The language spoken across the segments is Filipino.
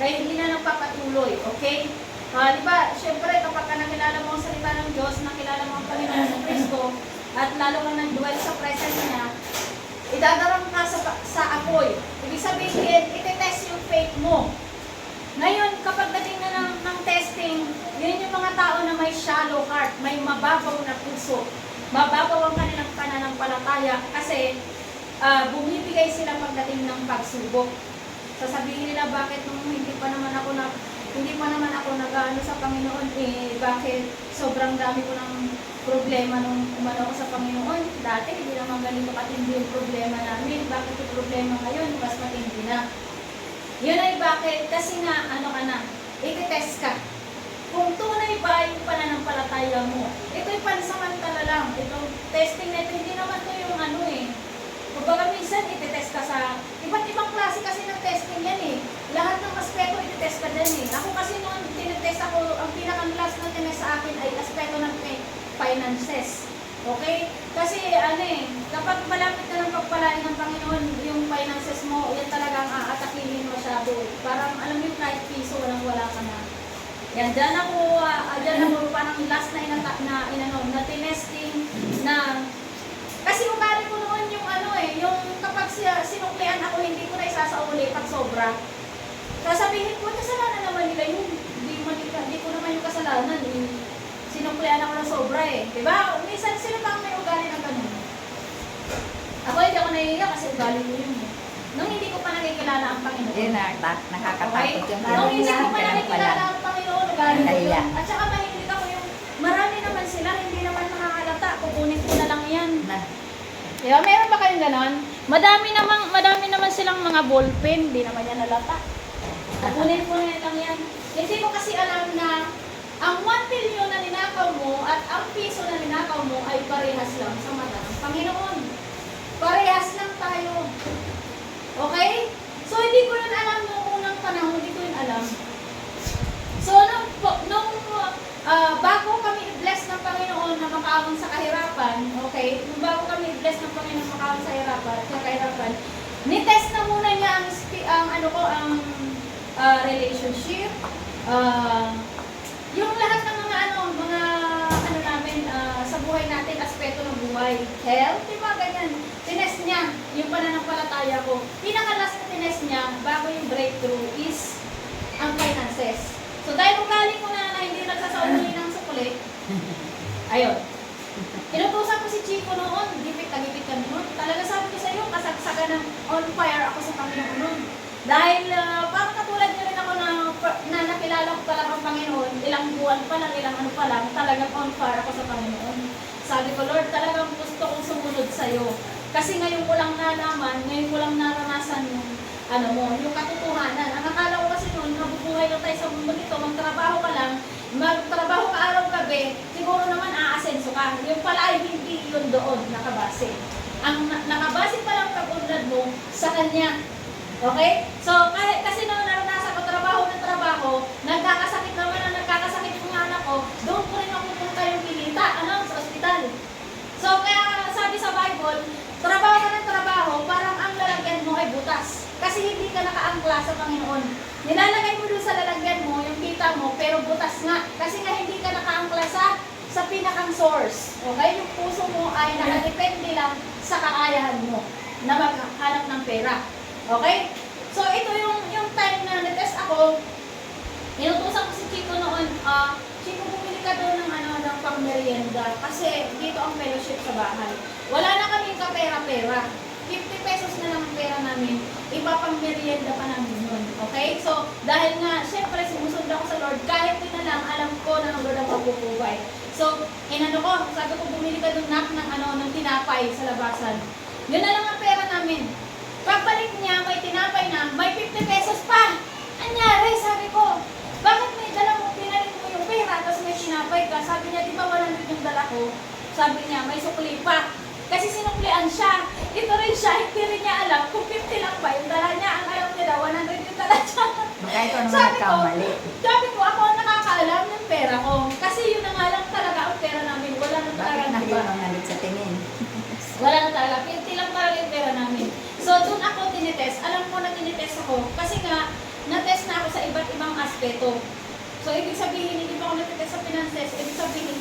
Kaya hindi na nagpapatuloy, okay? Di ba, syempre kapag ka nakilala mo ang salita ng Diyos, nakilala mo ang Panginoon ng Kristo, at lalo kang nag-dwell sa presence niya, idadaram ka sa apoy. Ibig sabihin, iti-test yung faith mo. Ngayon, kapag dating na ng testing, yun yung mga tao na may shallow heart, may mababaw na puso. Mababaw ang kanilang pananampalataya kasi bumibigay sila pagdating ng pagsubok. Sasabihin nila, bakit nung hindi pa naman ako nag-ano sa Panginoon, bakit sobrang dami ko ng problema nung umano ko sa Panginoon. Dati, hindi naman ganito katindi yung problema namin. Bakit yung problema ngayon, mas matindi na? Yun ay bakit? Kasi nga, i-test ka. Kung tunay ba yung pananampalataya mo, ito'y pansamantala lang. Itong testing na ito, hindi naman ito yung kumbaga minsan iti-test ka sa iba't ibang klase kasi ng testing yan eh. Lahat ng aspeto iti-test ka dyan eh. Ako kasi noon tinitest ako, ang pinaka-last na tinest sa akin ay aspeto ng finances. Okay? Kasi kapag malapit ka ng pagpalain ng Panginoon, yung finances mo, yan talagang aatakihin masyado. Parang alam mo yung kahit piso, wala ka na. Yan, dyan ako parang last na tinesting na kasi ugali ko noon yung yung kapag sinuklian ako, hindi ko na isasauli pag sobra. Sasabihin ko, kasalanan naman nila yun. Hindi ko naman yung kasalanan. Sinuklian ako ng sobra eh. Diba? Minsan sino bang may ugali ng ganun? Ako hindi ako nahihiya kasi ugali ko yun. Nung hindi ko pa nakikilala ang Panginoon. Yun nakakatakot yung Nung hindi ko pa nakikilala ang Panginoon, ugali ko yun. At saka mahilig ako yung, marami naman sila, hindi naman nakakalata. Kukunin ko na lang yan. Diba? Meron ba kayong ganon? Madami naman silang mga ballpen, hindi naman yan nalata. Kukunin ko na lang yan. Hindi ko kasi alam na ang 1 billion na ninakaw mo at ang piso na ninakaw mo ay parehas lang sa mata ng Panginoon. Parehas lang tayo. Okay? So, hindi ko yun alam noong unang panahon, hindi ko yun alam. So, bago kami i-bless ng Panginoon na makaawon sa kahirapan, okay? Bago kami i-bless ng Panginoon na makaawon sa kahirapan, ni-test na muna niya ang relationship, yung lahat ng mga namin sa buhay natin, aspeto ng buhay, health, diba ganyan. Tinest niya yung pananampalataya ko. Pinakalas na tinest niya bago yung breakthrough is ang finances. So dahil ugali ko na hindi nagsasauli ng sukli, ayun. Inutusan ko si Chico noon, gipit kami noon. Talaga sabi ko sa iyo, kasagsagan ng on fire ako sa Panginoon noon. Dahil parang katulad niyo rin ako na nakilala ko talaga ang Panginoon, ilang buwan pa lang, talagang on fire ako sa Panginoon. Sabi ko, Lord, talagang gusto kong sumunod sa iyo. Kasi ngayon ko lang nalaman, ngayon ko lang naranasan yung katotohanan. Ang akala ko kasi noon, mabubuhay lang tayo sa mundo nito, magtrabaho ka lang, magtrabaho ka araw-gabi, siguro naman aasenso ka. Yung pala ay hindi yun doon nakabase. Ang nakabase pa lang pag-unlad mo sa Kanya. Okay? So, kasi noon naranasan ko trabaho ng trabaho, nagkakasakit yung anak ko, doon ko rin ako pupunta yung pilita, sa ospital. So, kaya sabi sa Bible, trabaho ka ng trabaho, parang ang lalagyan mo ay butas. Kasi hindi ka nakaangkla sa Panginoon. Nilalagay mo doon sa lalagyan mo, yung kita mo, pero butas nga. Kasi nga hindi ka nakaangkla sa pinakang source. Okay? Yung puso mo ay nakadepende lang sa kakayahan mo na maghanap ng pera. Okay? So, ito yung time na na-test ako, inutusan ko si Chico noon, Chico, bumili ka doon ng pang-merienda kasi dito ang fellowship sa bahay. Wala na kaming kapera-pera. 50 pesos na lang ang pera namin, ipapang-merienda pa namin yun. Okay? So, dahil nga, syempre, sumusunod ako sa Lord, kahit yun na lang, alam ko na ang Lord ang magbubuhay. So, sabi ko, bumili ka doon ng tinapay sa labasan. Yun na lang ang pera namin. Pagbalik niya, may tinapay na, may 50 pesos pa. Anyari, sabi ko, bakit may dala mo, pinalit mo yung pera, tapos may tinapay ka? Sabi niya, di ba 100 yung dala ko? Sabi niya, may sukli pa. Kasi sinuklian siya. Ito rin siya, hindi rin niya alam kung 50 lang ba yung dala niya. Ang alam niya daw, 100 yung dala niya. Sabi ko, ako ang nakakaalam ng pera ko. Kasi yun na nga lang talaga ang pera namin. Wala na talaga. Bakit nakikita sa tingin? Wala na talaga. 50 lang talaga yung pera namin. So, doon ako tinitest. Alam ko na tinitest ako. Kasi nga, na-test na ako sa iba aspeto. So, ibig sabihin, hindi pa ako nagtitest sa finances. Ibig sabihin,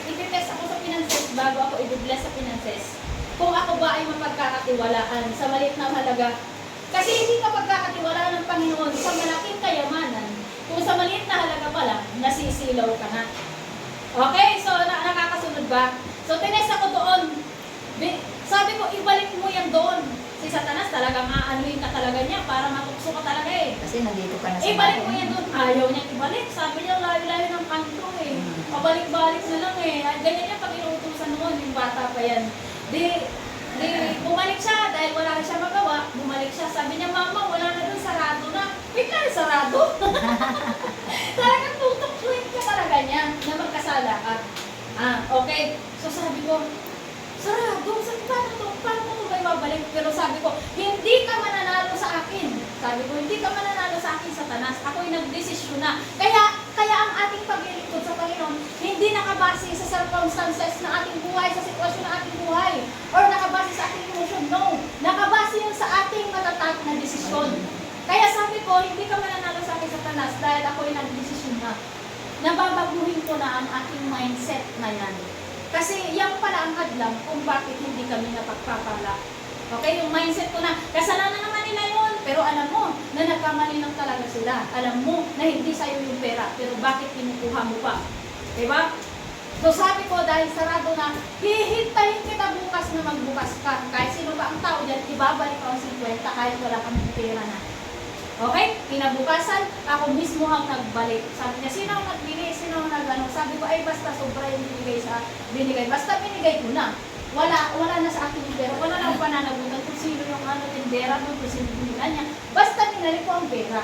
ititest ako sa finances bago ako i-bless sa finances. Kung ako ba ay mapagkakatiwalaan sa maliit na halaga. Kasi hindi ka pagkakatiwalaan ng Panginoon sa malaking kayamanan. Kung sa maliit na halaga pa lang, nasisilaw ka na. Okay? So, nakakasunod ba? So, tinest ako doon. Sabi ko, ibalik mo yan doon. Si Satanas talagang aanuin ka talaga niya para matukso ka talaga eh. Kasi nandito ka na sa Ibalik mo bahay. yan doon. Ayaw niya ibalik. Sabi niya, layo-layo ng kanto eh. Pabalik-balik na lang eh. Ganyan niya pag inuutusan noon, yung bata pa yan. Di bumalik siya dahil wala na siya magawa. Bumalik siya. Sabi niya, Mama, wala na doon, sarado na. Bigla na sarado. Talagang tutuksuin ka talaga niya na magkasala ka. Okay. So sabi ko, sarado. Paano mo ba ibabalik? Pero sabi ko, hindi ka mananalo sa akin. Sabi ko, hindi ka mananalo sa akin, Satanas. Ako'y nagdesisyon na. Kaya ang ating paglilingkod sa Panginoon, hindi nakabase sa circumstances ng ating buhay, sa sitwasyon ng ating buhay, or nakabase sa ating emotion. No. Nakabase yun sa ating matatag na desisyon. Kaya sabi ko, hindi ka mananalo sa akin, Satanas, dahil ako'y nagdesisyon na. Nababaguhin ko na ang aking mindset na yan. Kasi yan pala ang hadlang kung bakit hindi kami napagpapala. Okay, yung mindset ko na, kasalanan naman nila yun. Pero alam mo, na nagkamali lang talaga sila. Alam mo na hindi sa'yo yung pera, pero bakit kinukuha mo pa? Diba? So sabi ko, dahil sarado na, hihintayin kita bukas na magbukas ka. Kahit sino ba ang tao dyan, ibabalik ko ang 50 kahit wala kami pera na. Okay? Kinabukasan, ako mismo ang nagbalik. Sabi niya, sino ang nagbili? Sino ang nagano? Sabi ko, ay basta sobra yung binigay. Basta binigay ko na. Wala na sa akin yung pera. Wala na akong pananagutan kung sino yung tindera doon, kung sino binila niya. Basta binalik ko ang pera.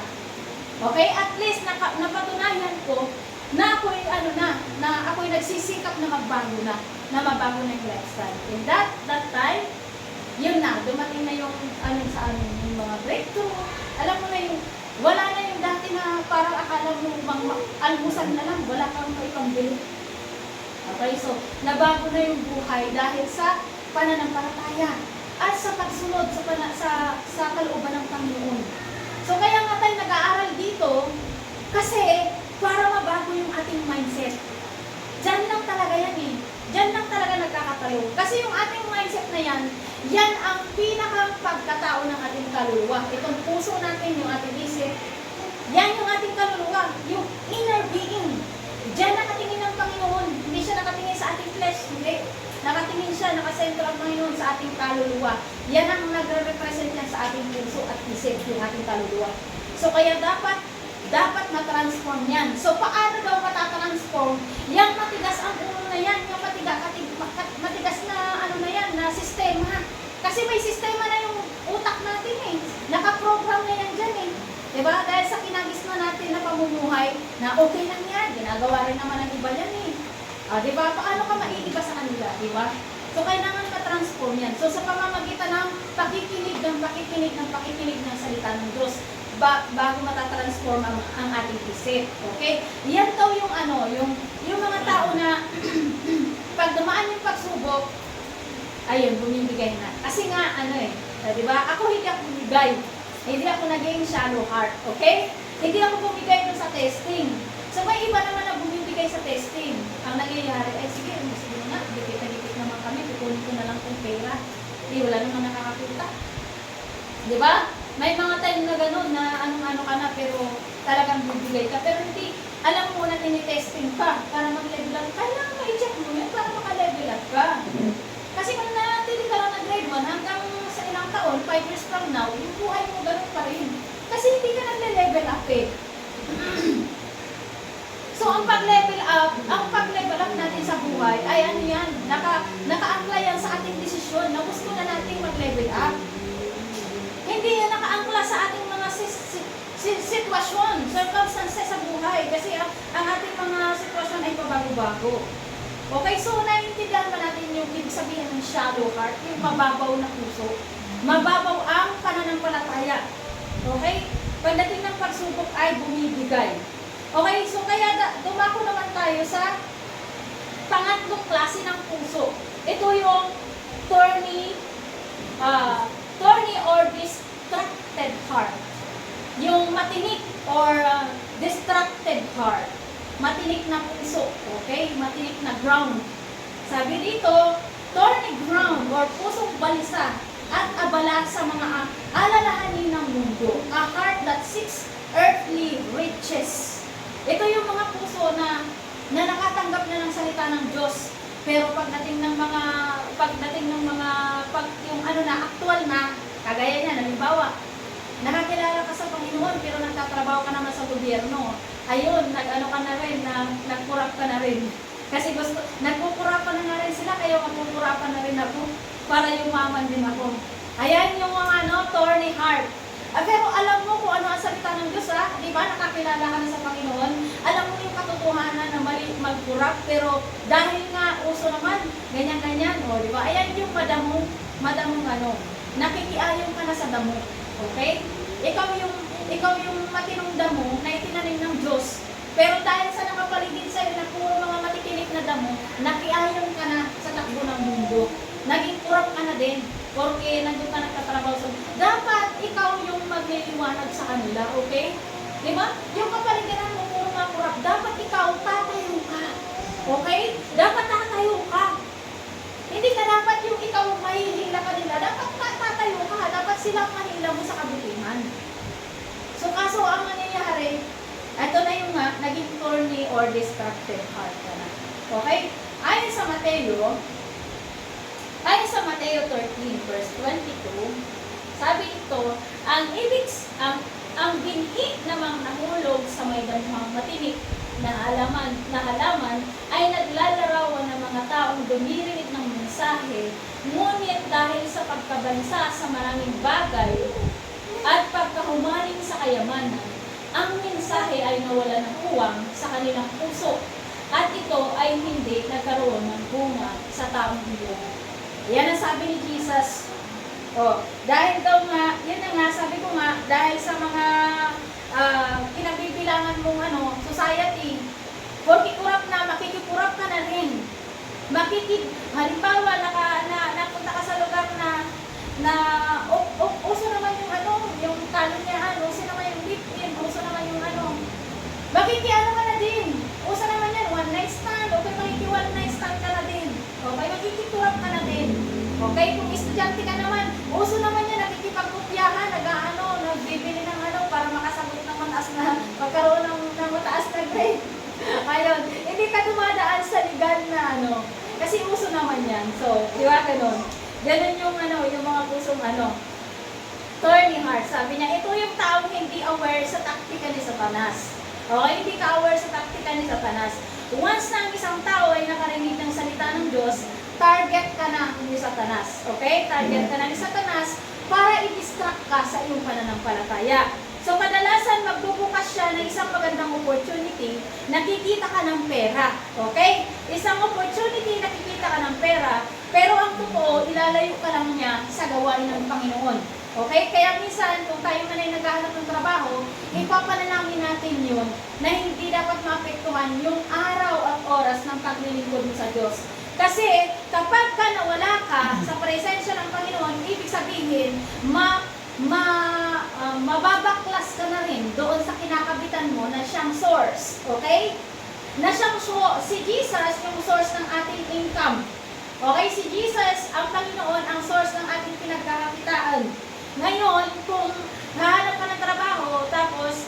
Okay? At least, napatunayan ko na ako'y na ako'y nagsisikap na magbago na mabago na yung lifestyle. And that time, yun na, dumating na yung sa amin, yung mga breakthrough. Alam mo na yung, wala na yung dati na parang akala mo almusal na lang, wala kang may pambili. Okay, so, nabago na yung buhay dahil sa pananampalataya at sa pagsunod sa kalooban ng Panginoon. So, kaya nga tayo nag-aaral dito kasi para mabago yung ating mindset. Diyan lang talaga yan eh. Diyan lang talaga nagkakatalo. Kasi yung ating mindset na yan, yan ang pinakang pagkatao ng ating kaluluwa. Itong puso natin, yung ating isip, yan yung ating kaluluwa, yung inner being. Diyan nakatingin ng Panginoon. Hindi siya nakatingin sa ating flesh, hindi. Nakatingin siya, nakasentro ang Panginoon sa ating kaluluwa. Yan ang nagre-represent yan sa ating puso at isip, yung ating kaluluwa. So kaya dapat ma-transform yan. So paano daw matatransform? Yang matigas ang ulo na yan, yung matigas na na yan, na sistema. Kasi may sistema na yung utak natin eh. Nakaprogram na yan dyan eh. Diba? Dahil sa kinagisma natin na pamumuhay, na okay lang yan, ginagawa rin naman ng iba yan eh. Diba? Paano ka maiiba sa kanila? Diba? So kailangan ma-transform yan. So sa pamamagitan ng pakikinig ng salita ng Diyos, bago matatransform ang ating isip. Okay? Yan daw yung yung mga tao na pag dumaan yung pagsubok, ayun, bumibigay na. Kasi nga, di ba? Ako hindi ako bumigay. Hindi ako naging shallow heart. Okay? Hindi ako bumigay dun sa testing. So may iba naman na bumibigay sa testing. Ang nangyayari, ay sige nga, dikit naman kami, kukunin ko na lang kung pera. Wala naman nakakakita. Di ba? May mga time na gano'n na ano ka na pero talagang bibigay ka. Pero hindi, alam mo na tinitesting ka para mag-level up. Kailangan ma-check mo yun para maka-level up ka. Kasi kung nanatili ka lang na grade 1 hanggang sa ilang taon, 5 years from now, yung buhay mo gano'n pa rin. Kasi hindi ka nagle-level up eh. So, ang pag-level up natin sa buhay ay yan, naka-apply yan sa ating desisyon na gusto na nating mag-level up. Hindi yan nakaangkla sa ating mga sitwasyon, circumstances sa buhay. Kasi ang ating mga sitwasyon ay pabago-bago. Okay, so naiintindihan ba natin yung ibig sabihin ng shallow heart, yung mababaw na puso? Mababaw ang pananampalataya. Okay? Pagdating ng pagsubok ay bumibigay. Okay, so kaya dumako naman tayo sa pangatlong klase ng puso. Ito yung thorny or distracted heart. Yung matinik or distracted heart. Matinik na puso, okay? Matinik na ground. Sabi dito, thorny ground or pusong balisa at abala sa mga alalahanin ng mundo. A heart that seeks earthly riches. Ito yung mga puso na nakatanggap na ng salita ng Diyos. Pero pagdating ng mga yung ano na, aktual na, kagaya niya, halimbawa, nakakilala ka sa Panginoon pero nagtatrabaho ka naman sa gobyerno. Ayun, nag-ano ka na rin, nagkurap ka na rin. Kasi nagkukurapan na nga rin sila, kaya magkukurapan na rin ako para yumaman din ako. Ayan yung mga thorny heart. Pero alam mo kung ano ang salita ng Diyos, ha? Di ba? Nakakilala ka na sa Panginoon. Alam mo yung katotohanan na mali magkurap, pero dahil nga uso naman, ganyan-ganyan, di ba? Ayan yung madamong nakikiayon ka na sa damo. Okay? Ikaw yung matinong damo na itinanim ng Diyos. Pero dahil sa nakapaligid sa'yo na puro mga matitinik na damo, nakiayon ka na sa takbo ng mundo. Naging kurap ka na din. Porque nandun ka nagtatrabaho sa... Dapat ikaw yung magliliwanag sa kanila, okay? Di ba? Yung kapaligiran mo puro mga kurap, dapat ikaw tatayo ka. Okay? Dapat tatayo ka. Hindi ka dapat yung ikaw mahihila ka nila. Dapat tatayo ka. Dapat silang mahila mo sa kabutihan. So kaso ang nangyayari, ito na yung naging thorny or distracted heart ka na. Okay? Ayon sa Mateo 13 verse 22, sabi ito, ang binhi namang nahulog sa may damuhang matinik na halaman ay naglalarawan ng mga taong dumirinig ng mensahe, ngunit dahil sa pagkabansa sa maraming bagay at pagkahumaling sa kayamanan, ang mensahe ay nawala ng uwang sa kanilang puso at ito ay hindi nagkaroon ng bunga sa taong iyon. Yan ang sabi ni Jesus. Dahil daw nga, yun na nga, sabi ko nga, dahil sa mga kinabibilangan mong society, makikikurap ka na rin. Halimbawa, napunta ka sa lugar na uso naman yung kalunyahan, uso naman yung live-in, uso naman yung makikiano ka na din. Uso naman yan, one night stand, okay, makiki-one night stand ka na din. Okay, makikikurap ka na din. Okay, kung estudyante ka naman, uso naman yan, nakikipagkopyahan, nagbibili ng para makasagot ng mataas na, magkaroon ng mataas na grade. Ayun, hindi ka dumadaan sa legal na kasi uso naman yan. So, di ba ganun? Ganun yung yung mga pusong thorny heart. Sabi niya, ito yung taong hindi aware sa taktika ni Satanas. Okay, hindi ka aware sa taktika ni Satanas. Once na ang isang tao ay nakarinig ng salita ng Diyos, target ka na ni Satanas. Okay? Target ka na ni Satanas para i-distract ka sa iyong pananampalataya. So, kadalasan magbubukas siya ng isang magandang opportunity, nakikita ka ng pera. Okay? Isang opportunity, nakikita ka ng pera, pero ang totoo, ilalayo ka lang niya sa gawain ng Panginoon. Okay? Kaya minsan, kung tayo man ay naghahanap ng trabaho, ipapanalangin natin yun na hindi dapat maapektuhan yung araw at oras ng paglilingkod mo sa Diyos. Kasi kapag ka nawala ka sa presensya ng Panginoon, ibig sabihin, mababaklas ka na rin doon sa kinakabitan mo na siyang source. Okay? Na siyang si Jesus yung source ng ating income. Okay? Si Jesus, ang Panginoon, ang source ng ating pinagkakakitaan. Ngayon, kung hahanap ka ng trabaho, tapos,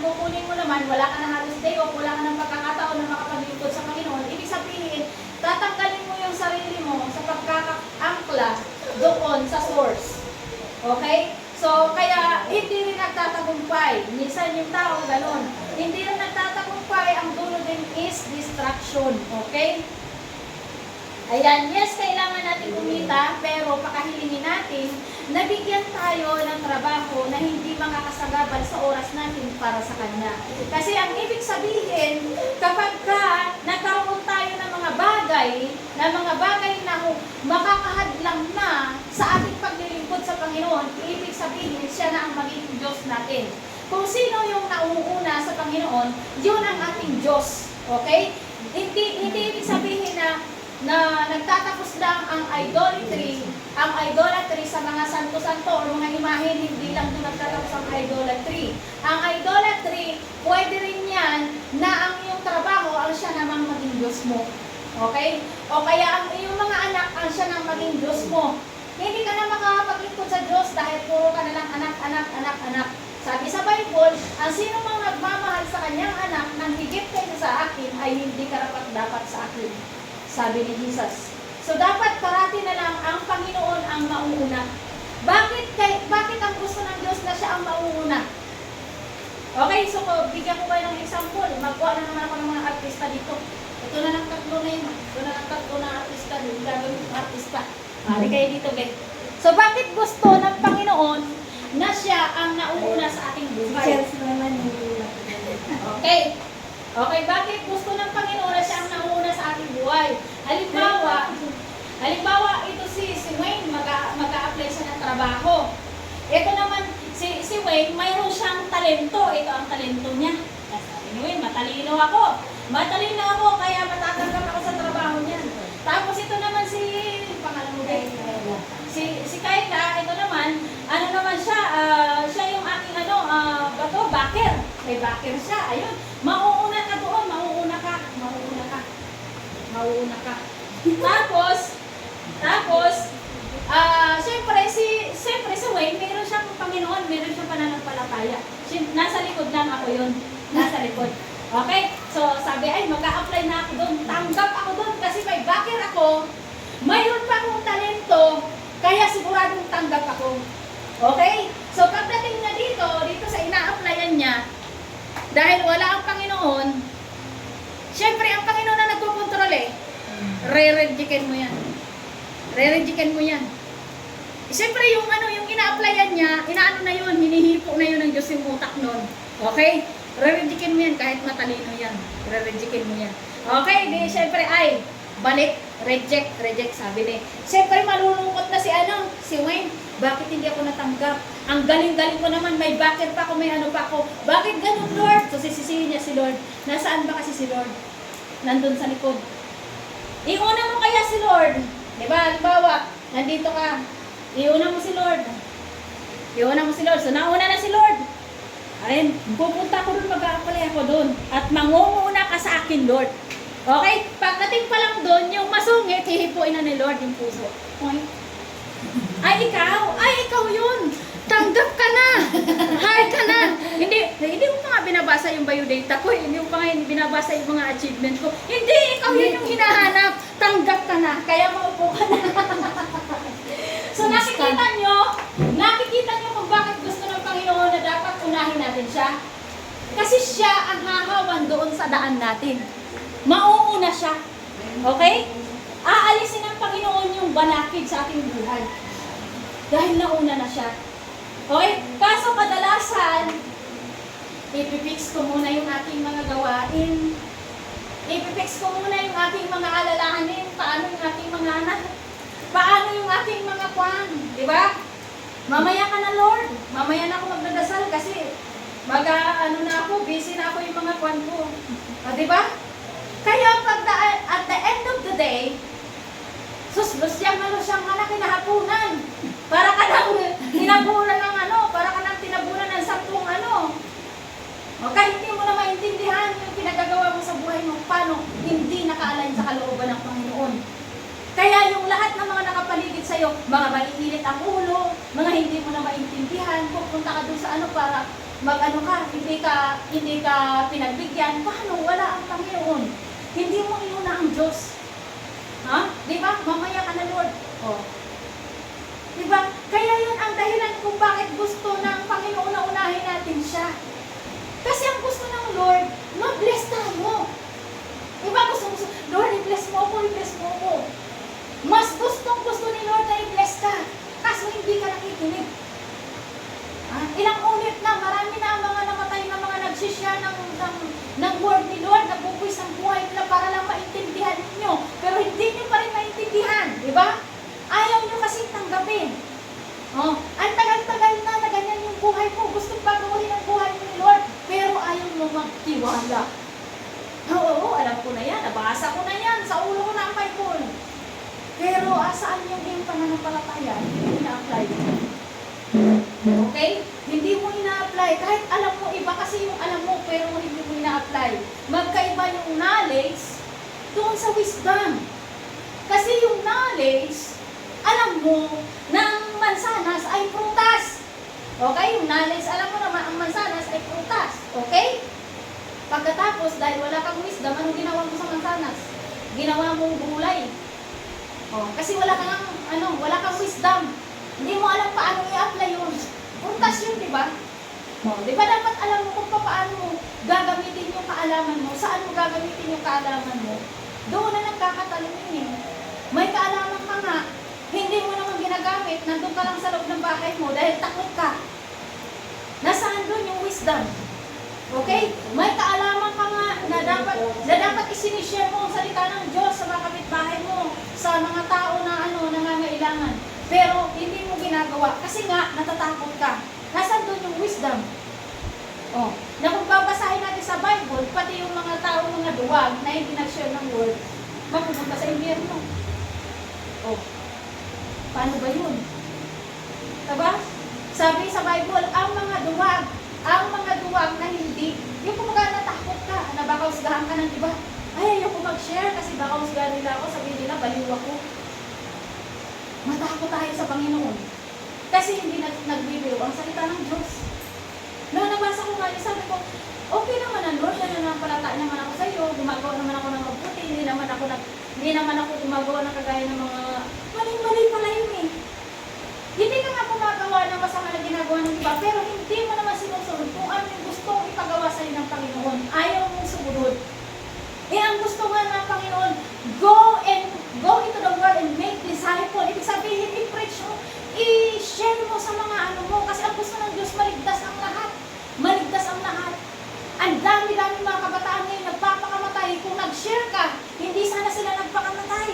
kukunin mo naman, wala ka na halos day off, wala ka ng pagkakataon na makapaglingkod sa Panginoon, ibig sabihin, tatanggalin mo yung sarili mo sa pagkakaangkla doon sa source. Okay? So, kaya, hindi rin nagtatagumpay. Minsan yung tao, gano'n. Hindi rin nagtatagumpay, ang dulo din is distraction. Okay? Ayan, yes, kailangan natin kumita, pero pakahilingin natin, nabigyan tayo ng trabaho na hindi makakasagabal sa oras natin para sa Kanya. Kasi ang ibig sabihin, kapag nagkaroon tayo ng mga bagay na makakahadlang na sa ating paglilingkod sa Panginoon, ibig sabihin, siya na ang magiging Diyos natin. Kung sino yung nauuna sa Panginoon, yun ang ating Diyos. Okay? Hindi ibig sabihin na nagtatapos lang ang idolatry sa mga santo-santo o mga imahen, hindi lang doon nagtatapos ang idolatry. Ang idolatry, Diyos mo. Okay? O kaya ang iyong mga anak ang siya nang maging Diyos mo. Hindi ka na makapaglingkod sa Diyos dahil puro ka na lang anak, anak, anak, anak. Sabi sa Bible, ang sino mang nagmamahal sa kanyang anak nang higit kaysa sa akin ay hindi karapat-dapat sa akin. Sabi ni Jesus. So dapat parati na lang ang Panginoon ang mauuna. Bakit ang gusto ng Diyos na siya ang mauuna? Okay, so bigyan ko kayo ng example. Magkuha na naman ako ng mga artista dito. Ito na lang tatlo na yun. Ito na lang tatlo na artista. Yung gagawin ng artista. Hindi kayo dito, guys. So bakit gusto ng Panginoon na siya ang nauuna sa ating buhay? Okay. Okay, bakit gusto ng Panginoon na siya ang nauuna sa ating buhay? Halimbawa, ito si Wayne, mag-a-apply siya ng trabaho. Ito naman, si Wayne, mayroon siyang talento. Ito ang talento niya. Sabi ni Wayne, matalino ako. Matalino ako, kaya matatanggap ako sa trabaho niya. Tapos ito naman pangalan mo guys? Si Kayla, ito naman, ano naman siya, siya yung aking backer. May backer siya, ayun. Mauuna ka doon, mauuna ka. Tapos, siyempre si Wayne, meron siyang Panginoon, meron siyang pananampalataya. Nasa likod lang ako yun. Nasa likod. Okay? So, sabi, ay, mag-a-apply na ako doon. Tanggap ako doon kasi may backer ako. Mayroon pa akong talento, kaya siguradong tanggap ako. Okay? So, pagdating na dito sa ina-applyan niya, dahil wala ang Panginoon, syempre, ang Panginoon na nagkukontrol re-rejectin mo yan. Re-rejectin mo yan. Siyempre, yung ina-applyan niya, inaano na yun, hinihipo na yun ng Diyos yung utak nun. Okay? Re-rejectin mo yan kahit matalino yan. Re-rejectin mo yan. Okay, di syempre ay balik, reject, sabi ni. Syempre malulungkot na si Wayne. Bakit hindi ako natanggap? Ang galing-galing ko naman, may backer pa ako, may ano pa ako. Bakit ganun, Lord? So sisisihin niya si Lord. Nasaan ba kasi si Lord? Nandun sa likod. Iuna mo kaya si Lord. Diba? Halimbawa, nandito ka. Iuna mo si Lord. So nauna na si Lord. Ayun, pupunta ko doon, mag-a-apply ako doon. At mangunguna ka sa akin, Lord. Okay? Pagdating pa lang doon, yung masungit, hihipuin na ni Lord yung puso. Okay? Ay, ikaw yun. Tanggap ka na. Hire ka na. Hindi mo pa nga binabasa yung biodata ko. Hindi mo pa nga binabasa yung mga achievement ko. Hindi, ikaw yun yung hinahanap. Tanggap ka na. Kaya maupo ka na. So nakikita nyo kung bakit gusto ng Panginoon na dapat unahin natin siya. Kasi siya ang hahawan doon sa daan natin. Mauuna siya. Okay? Aalisin ng Panginoon yung balakid sa ating buhay. Dahil nauna na siya. Okay? Kaso kadalasan, ipipix ko muna yung aking mga gawain. Ipipix ko muna yung aking mga alalahanin. Paano yung aking mga anak? Paano yung aking mga kwan? Diba? Mamaya ka na, Lord. Mamaya na ako magdadasal kasi na ako, busy na ako yung mga kwan ko. Diba? Kaya at the end of the day, lusyang anak kinahapunan. Para ka nang tinabunan ng sampung Okay, hindi mo na maintindihan yung pinagagawa mo sa buhay mo, paano hindi naka-align sa kalooban ng Panginoon. Kaya yung lahat ng mga nakapaligid sa'yo, mga maiinit ang ulo, mga hindi mo na maintindihan, pupunta ka doon sa para hindi ka pinagbigyan, paano wala ang Panginoon? Hindi mo inuna ang Diyos. Di ba? Mamaya ka na, Lord. Di ba? Kaya yun ang dahilan kung bakit gusto ng Panginoon na unahin natin siya. Kasi ang gusto ng Lord, ma-bless tayo. Diba gusto, Lord, i-bless mo ako. Mas gusto ni Lord na i-bless ka. Kaso hindi ka nakikinig. Ilang ulit na, marami na ang mga namatay na mga nagsishare ng word ni Lord, nagbubuwis ang buhay nila para lang maintindihan ninyo. Pero hindi nyo pa rin maintindihan. Diba? Ayaw nyo kasi tanggapin. Ang tagal-tagal na ganyan yung buhay mo. Gusto pagawin ang buhay mo ni Lord. Pero ayaw mo magtiwala. Oo, alam ko na yan. Nabasa ko na yan. Sa ulo ko na ang Bible. Pero saan yung iyong pananampalataya? Hindi mo ina-apply. Okay? Hindi mo ina-apply. Kahit alam mo, iba kasi yung alam mo, pero hindi mo ina-apply. Magkaiba yung knowledge, doon sa wisdom. Kasi yung knowledge, alam mo na ang mansanas ay prutas. Okay? Yung knowledge, alam mo naman ang mansanas ay prutas. Okay? Pagkatapos, dahil wala kang wisdom, ano ginawa mo sa mansanas? Ginawa mong gulay. Kasi wala kang wisdom. Hindi mo alam paano i-apply yun. Prutas yun, di ba? Di ba dapat alam mo kung paano mo gagamitin yung kaalaman mo, saan mo gagamitin yung kaalaman mo? Doon na nagkakatalimin eh. May kaalaman ka nga, hindi mo naman ginagamit, nandun ka lang sa loob ng bahay mo dahil takot ka. Nasaan doon yung wisdom? Okay? May kaalaman ka nga na dapat isinishare mo ang salita ng Diyos sa mga kapitbahay mo, sa mga tao na nangangailangan. Pero hindi mo ginagawa kasi nga natatakot ka. Nasaan doon yung wisdom? Na kung babasahin natin sa Bible, pati yung mga tao, mga duwag na hindi nag-share ng word, mapupunta sa impyerno. Paano ba yun? Diba? Sabi sa Bible, ang mga duwag na hindi, yung kumbaga natakot ka, na baka usgahan ka ng iba, ay, ayoko mag-share kasi baka usgahan nila ako, sabihin nila, baliw ako. Matakot tayo sa Panginoon. Kasi hindi nagbibiro ang salita ng Diyos. Noong nabasa ko nga, sabi ko, okay naman na Lord, nananampalataya naman ako sa iyo, gumagawa naman ako ng mabuti, hindi naman ako gumagawa ng kagaya ng mga mali pala yun eh. Hindi ka nga gumagawa ng masama na ginagawa ng iba, pero hindi mo naman sinusunod kung ano yung gusto ipagawa sa iyo ng Panginoon. Ayaw mong sumunod. Ang gusto nga ng Panginoon, go into the world and make disciple. Ibig sabihin, i-preach mo, i-share mo sa mga mo, kasi ang gusto ng Diyos, maligtas ang lahat. Maligtas ang lahat. Ang dami-dami mga kabataan ngayon nagpapakamatay. Kung nag-share ka, hindi sana sila nagpakamatay.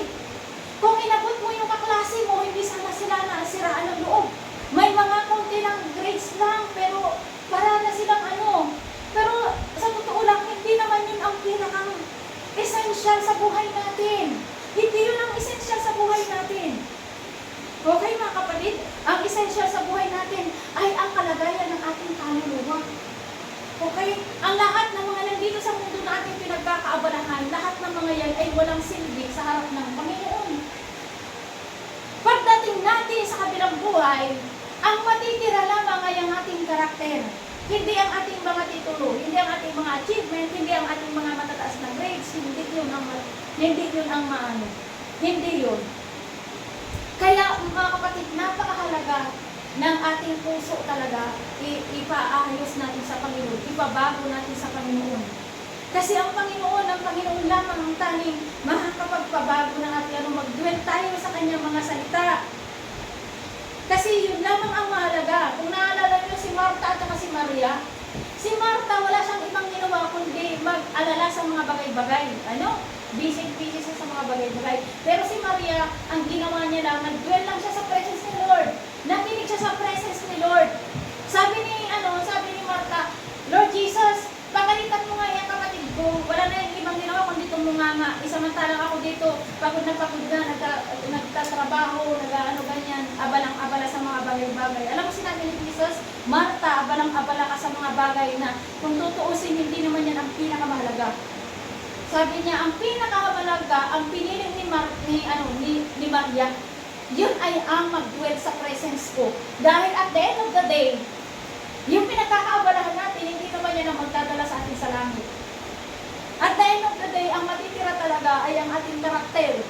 Kung inabot mo yung kaklase mo, hindi sana sila nasiraan ng loob. May mga konti ng grades lang, pero para na silang Pero sa totoo lang, hindi naman yun ang pinakang essential sa buhay natin. Hindi yun ang essential sa buhay natin. Okay mga kapatid, ang essential sa buhay natin ay ang kalagayan ng ating kaluluwa. Okay? Ang lahat ng mga nandito sa mundo na ating pinagkakaabalahan, lahat ng mga yan ay walang silbi sa harap ng Panginoon. Pagdating natin sa kabilang buhay, ang matitira lamang ay ang ating karakter. Hindi ang ating mga titulo, hindi ang ating mga achievement, hindi ang ating mga matataas na grades, hindi yun ang maano. Hindi yun. Kaya mga kapatid, napakahalaga ng ating puso talaga, ipaayos natin sa Panginoon, ipabago natin sa Panginoon. Kasi ang Panginoon lamang ang tanging makakapagpabago ng ating mag-dwell tayo sa kanyang mga salita. Kasi yun lamang ang mahalaga. Kung naalala nyo si Martha at si Maria, si Martha wala siyang ibang ginawa kundi mag-alala sa mga bagay-bagay. Busy siya sa mga bagay-bagay. Pero si Maria, ang ginawa niya lang, nag-dwell lang siya sa presence ni Lord. Nakinig siya sa presence ni Lord. Sabi ni Martha, Lord Jesus, pagalitan mo nga yung kapatid ko. Wala na yung ibang ginawa kundi tumunganga. Isamantalang ako dito, pagod na, nagtatrabaho, ganyan, abalang-abala sa mga bagay-bagay. Alam mo sinabi ni Jesus, Martha, abalang-abala ka sa mga bagay na kung tutuusin, hindi naman yan ang pinakamahalaga. Sabi niya, ang pinakamahalaga, ang piniling ni Maria, yun ay ang mag-dwell sa presence ko. Dahil at the end of the day, yung pinagkakaabalahan natin, hindi naman yan ang magdadala sa atin sa langit. At the end of the day, ang matitira talaga ay ang ating karakter.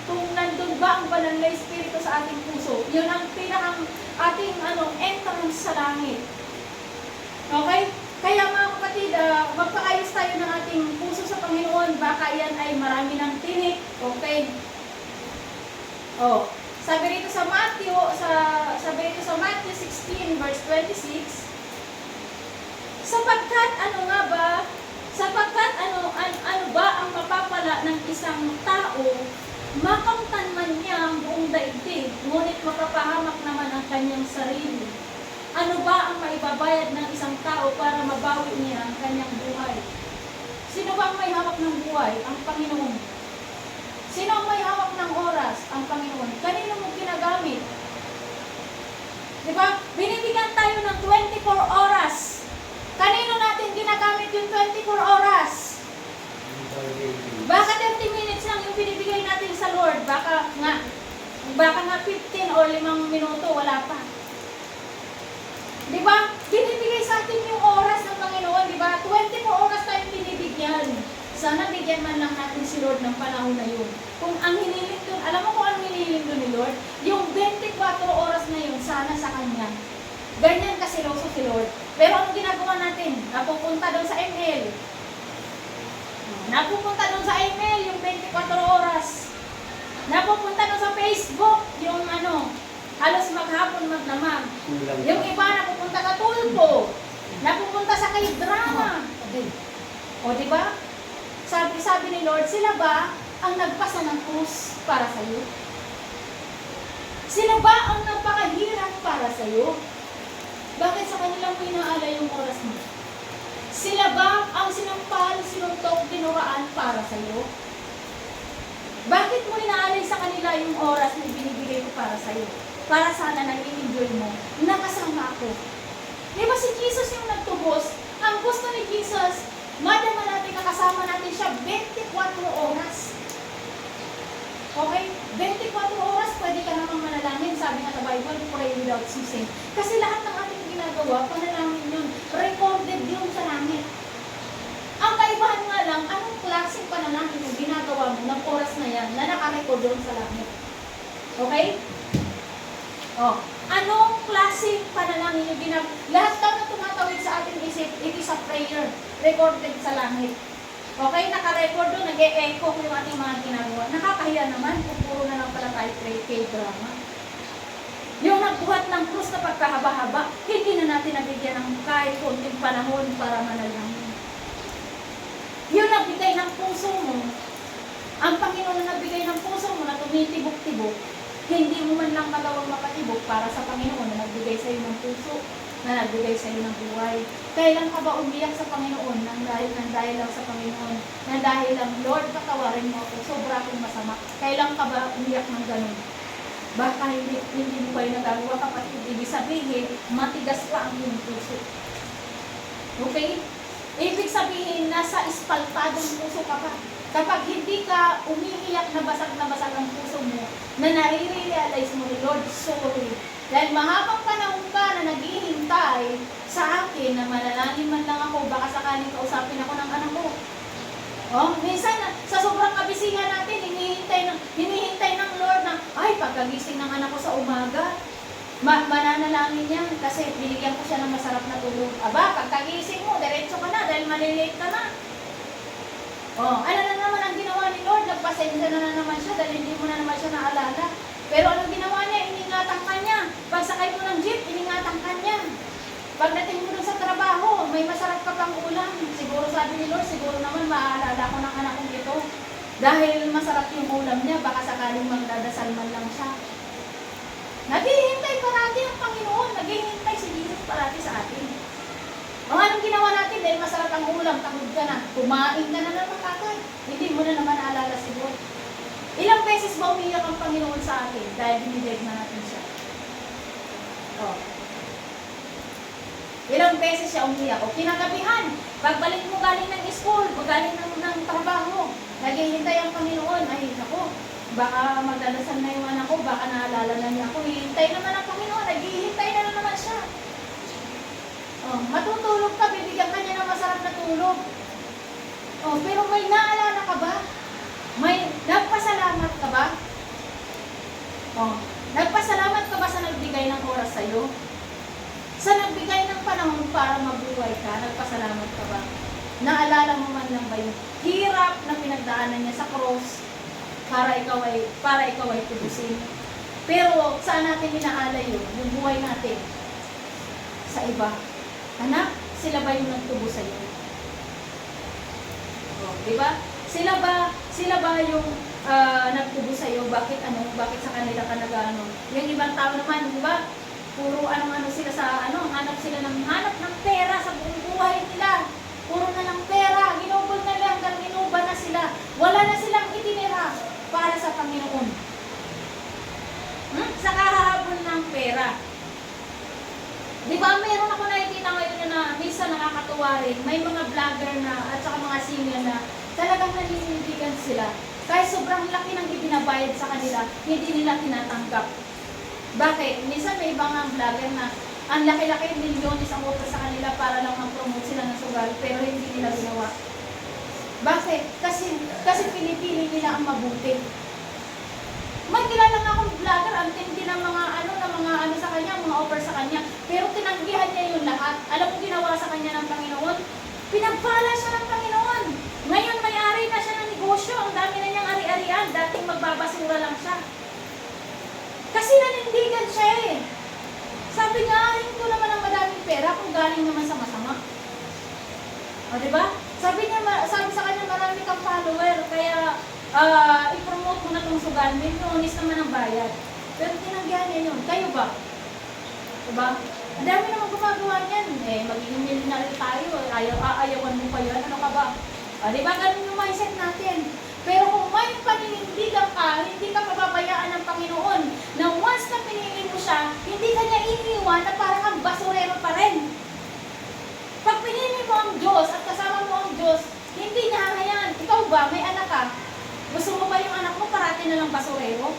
Kung nandun ba ang banal na Espiritu sa ating puso, yun ang pinakang ating entrance sa langit. Okay? Kaya mga kapatid, magpaayos tayo ng ating puso sa Panginoon. Baka yan ay marami ng tinik. Okay? Sabi rito sa Matthew 16 verse 26, sapagkat ano ba ang mapapala ng isang tao, makamtan man niya ang buong daigdig, ngunit mapapahamak naman ang kanyang sarili. Ano ba ang maibabayad ng isang tao para mabawi niya ang kanyang buhay? Sino ba ang may hawak ng buhay? Ang Panginoon. Sino ang may hawak ng oras? Ang Panginoon. Kanino mo ginagamit? Diba? Binibigyan tayo ng 24 oras. Kanino natin ginagamit yung 24 oras? Baka 30 minutes Baka nga 15 or 5 minuto, wala pa. Di ba? Binibigay sa atin yung oras ng Panginoon, di ba? 24 oras tayong binibigyan. Sana bigyan man lang natin si Lord ng panahon na yun. Kung ang hiniling doon, alam mo kung ang hiniling doon ni Lord? Yung 24 oras na yun, sana sa Kanya. Ganyan kasiloso si Lord. Pero anong ginagawa natin? Napupunta doon sa email. Napupunta doon sa email yung 24 oras. Napupunta doon sa Facebook yung halos maghapon magdamag. Yung iba napupunta sa tulpo. Napupunta sa kay drama. O di ba? Sabi ni Lord, sila ba ang nagpasa ng krus para sa iyo? Sila ba ang nagpakahirap para sa iyo? Bakit sa kanilang inaala yung oras mo? Sila ba ang sinampal, sinuntok, dinuraan para sa iyo? Bakit mo inaalay sa kanila yung oras na binibigay ko para sa iyo? Para sana nag-enjoy mo, nakasama ako. Di ba si Jesus yung nagtubos? Ang gusto ni Jesus, madama natin, kakasama natin siya 24 oras. Okay? 24 oras, pwede ka namang manalangin. Sabi nga sa Bible, pray without ceasing. Kasi lahat ng ating ginagawa, panalangin yun. Recorded yun sa langit. Ang kaibahan nga lang, anong klaseng panalangin yung ginagawa mo ng oras na yan na nakarecord doon sa langit? Okay? Anong klaseng panalangin yung ginagawa? Lahat daw na tumatawid sa ating isip, it is a prayer recorded sa langit. Okay, naka-record doon, nag-e-echo yung ating mga ginagawa. Nakakahiya naman kung puro na lang pala tayo K-drama. Yung nagbuhat ng krus na pagkahaba-haba, hindi na natin nabigyan ng kahit konting panahon para manalangin. Yung nagbigay ng puso mo, ang Panginoon na nagbigay ng puso mo na tumitibok-tibok, hindi mo man lang magawang makatibok para sa Panginoon na nagbigay sa iyo ng puso, na nagbigay sa iyo ng buhay. Kailan ka ba umiyak sa Panginoon nang dahil lang sa Panginoon? Na dahil lang, Lord, patawarin mo ako, sobra akong masama. Kailan ka ba umiyak ng ganun? Baka hindi mo kayo nagagawa, kapatid. Ibig sabihin, matigas pa ang iyong puso. Okay? Ibig sabihin, nasa espaltadong puso ka pa. Kapag hindi ka umiiyak na basag ang puso mo, na nare-realize mo, Lord, sorry. Dahil mahabang panahon ka na naghihintay sa akin na manalangin man lang ako, baka sakaling kausapin ako ng anak ko. Minsan, sa sobrang kabisihan natin, hinihintay ng Lord na, ay, pagkagising ng anak ko sa umaga, mananalangin niya kasi binigyan ko siya ng masarap na tulog. Aba, pagkagising mo, diretso ka na dahil malilate ka na. Ano na naman ang ginawa ni Lord? Nagpasensya na naman siya dahil hindi mo na naman siya naalala. Pero anong ginawa niya? Iningatan ka niya. Pagsakay mo ng jeep, iningatan ka niya. Pagdating mo dun sa trabaho, may masarap ka pang ulam. Siguro sabi ni Lord, siguro naman maaalala ko ng anak kong ito. Dahil masarap yung ulam niya, baka sakaling magdadasal man lang siya. Naghihintay parati ang Panginoon. Naghihintay si Jesus parati sa atin. Anong ginawa natin? Dahil masarap ang ulam, tagod ka na. Kumain ka na naman agad. Hindi mo na naman naalala si Lord. Ilang beses ba umiyak ang Panginoon sa atin dahil binibig na natin siya? Ilang beses siya umiyak. Kinagabihan, pagbalik mo galing ng school, galing ng trabaho, naghihintay ang Panginoon. Ay, ako, baka magdadasal na yung anak ko, baka naalala na niya ako. Hihintay naman ang Panginoon, naghihintay na naman siya. Matutulog ka, bibigyan ka niya ng masarap na tulog. Pero may naalala ka ba? May nagpasalamat ka ba? Nagpasalamat ka ba sa nagbigay ng oras sa'yo? Sa nagbigay ng panahon para mabuhay ka, nagpasalamat ka ba? Naalala mo man lang ba yung hirap na pinagdaanan niya sa cross para ikaw ay tubusin? Pero saan natin inaalay yun? Yung buhay natin sa iba. Anak, sila ba yung nagtubo sa iyo? Di ba? Sila ba yung nagtubo sa iyo? Bakit sa kanila ka nag-ano? Yung ibang tao naman, di ba? Puro sila sa hanap ng pera sa buong buhay nila. Puro na ng pera, ginubol na lang, hanggang ginuba na sila. Wala na silang itinira para sa Panginoon. Sa kahahabol ng pera. Di ba, meron ako nakikita ngayon na minsan nakakatuwa rin. May mga vlogger na at saka mga singer na talagang naninindigan sila Kahit sobrang laki ng ibinabayad sa kanila, hindi nila tinatanggap. Bakit? Minsan may ibang vlogger na ang laki-laki milyones ang offer sa kanila para lang mag-promote sila ng sugal, pero hindi nila ginawa. Bakit? Kasi pinipili nila ang mabuti. May kilala nga akong vlogger, ang tindi ng mga ano sa kanya, mga offer sa kanya, pero tinanggihan niya yung lahat. Alam mo ginawa sa kanya ng Panginoon? Pinagpala siya ng Panginoon. Ngayon may-ari na siya ng negosyo, ang dami na niyang ari-arian, dating magbabasura lang siya. Kasi nanindigan siya eh. Sabi niya, ko naman ang madaming pera kung galing naman sa masama. O, diba? Sabi sa kanya, marami kang follower, kaya i-promote mo na itong sugal, may honest naman ang bayad. Pero tinanggihan niya yun. Kayo ba? Diba? Ang dami naman gumagawa niyan. Eh, magiging millionaire tayo. Ayawan mo pa yun. Ano ka ba? O, diba? Ganun yung mindset natin. Pero kung may paninindigan ka, hindi ka pababayaan ng Panginoon na once na pinili mo siya, hindi ka niya iniwan na parang kang basurero pa rin. Pag pinili mo ang Diyos at kasama mo ang Diyos, hindi niya hahayaan. Ikaw ba, may anak ka? Gusto mo ba yung anak mo parati na lang basurero?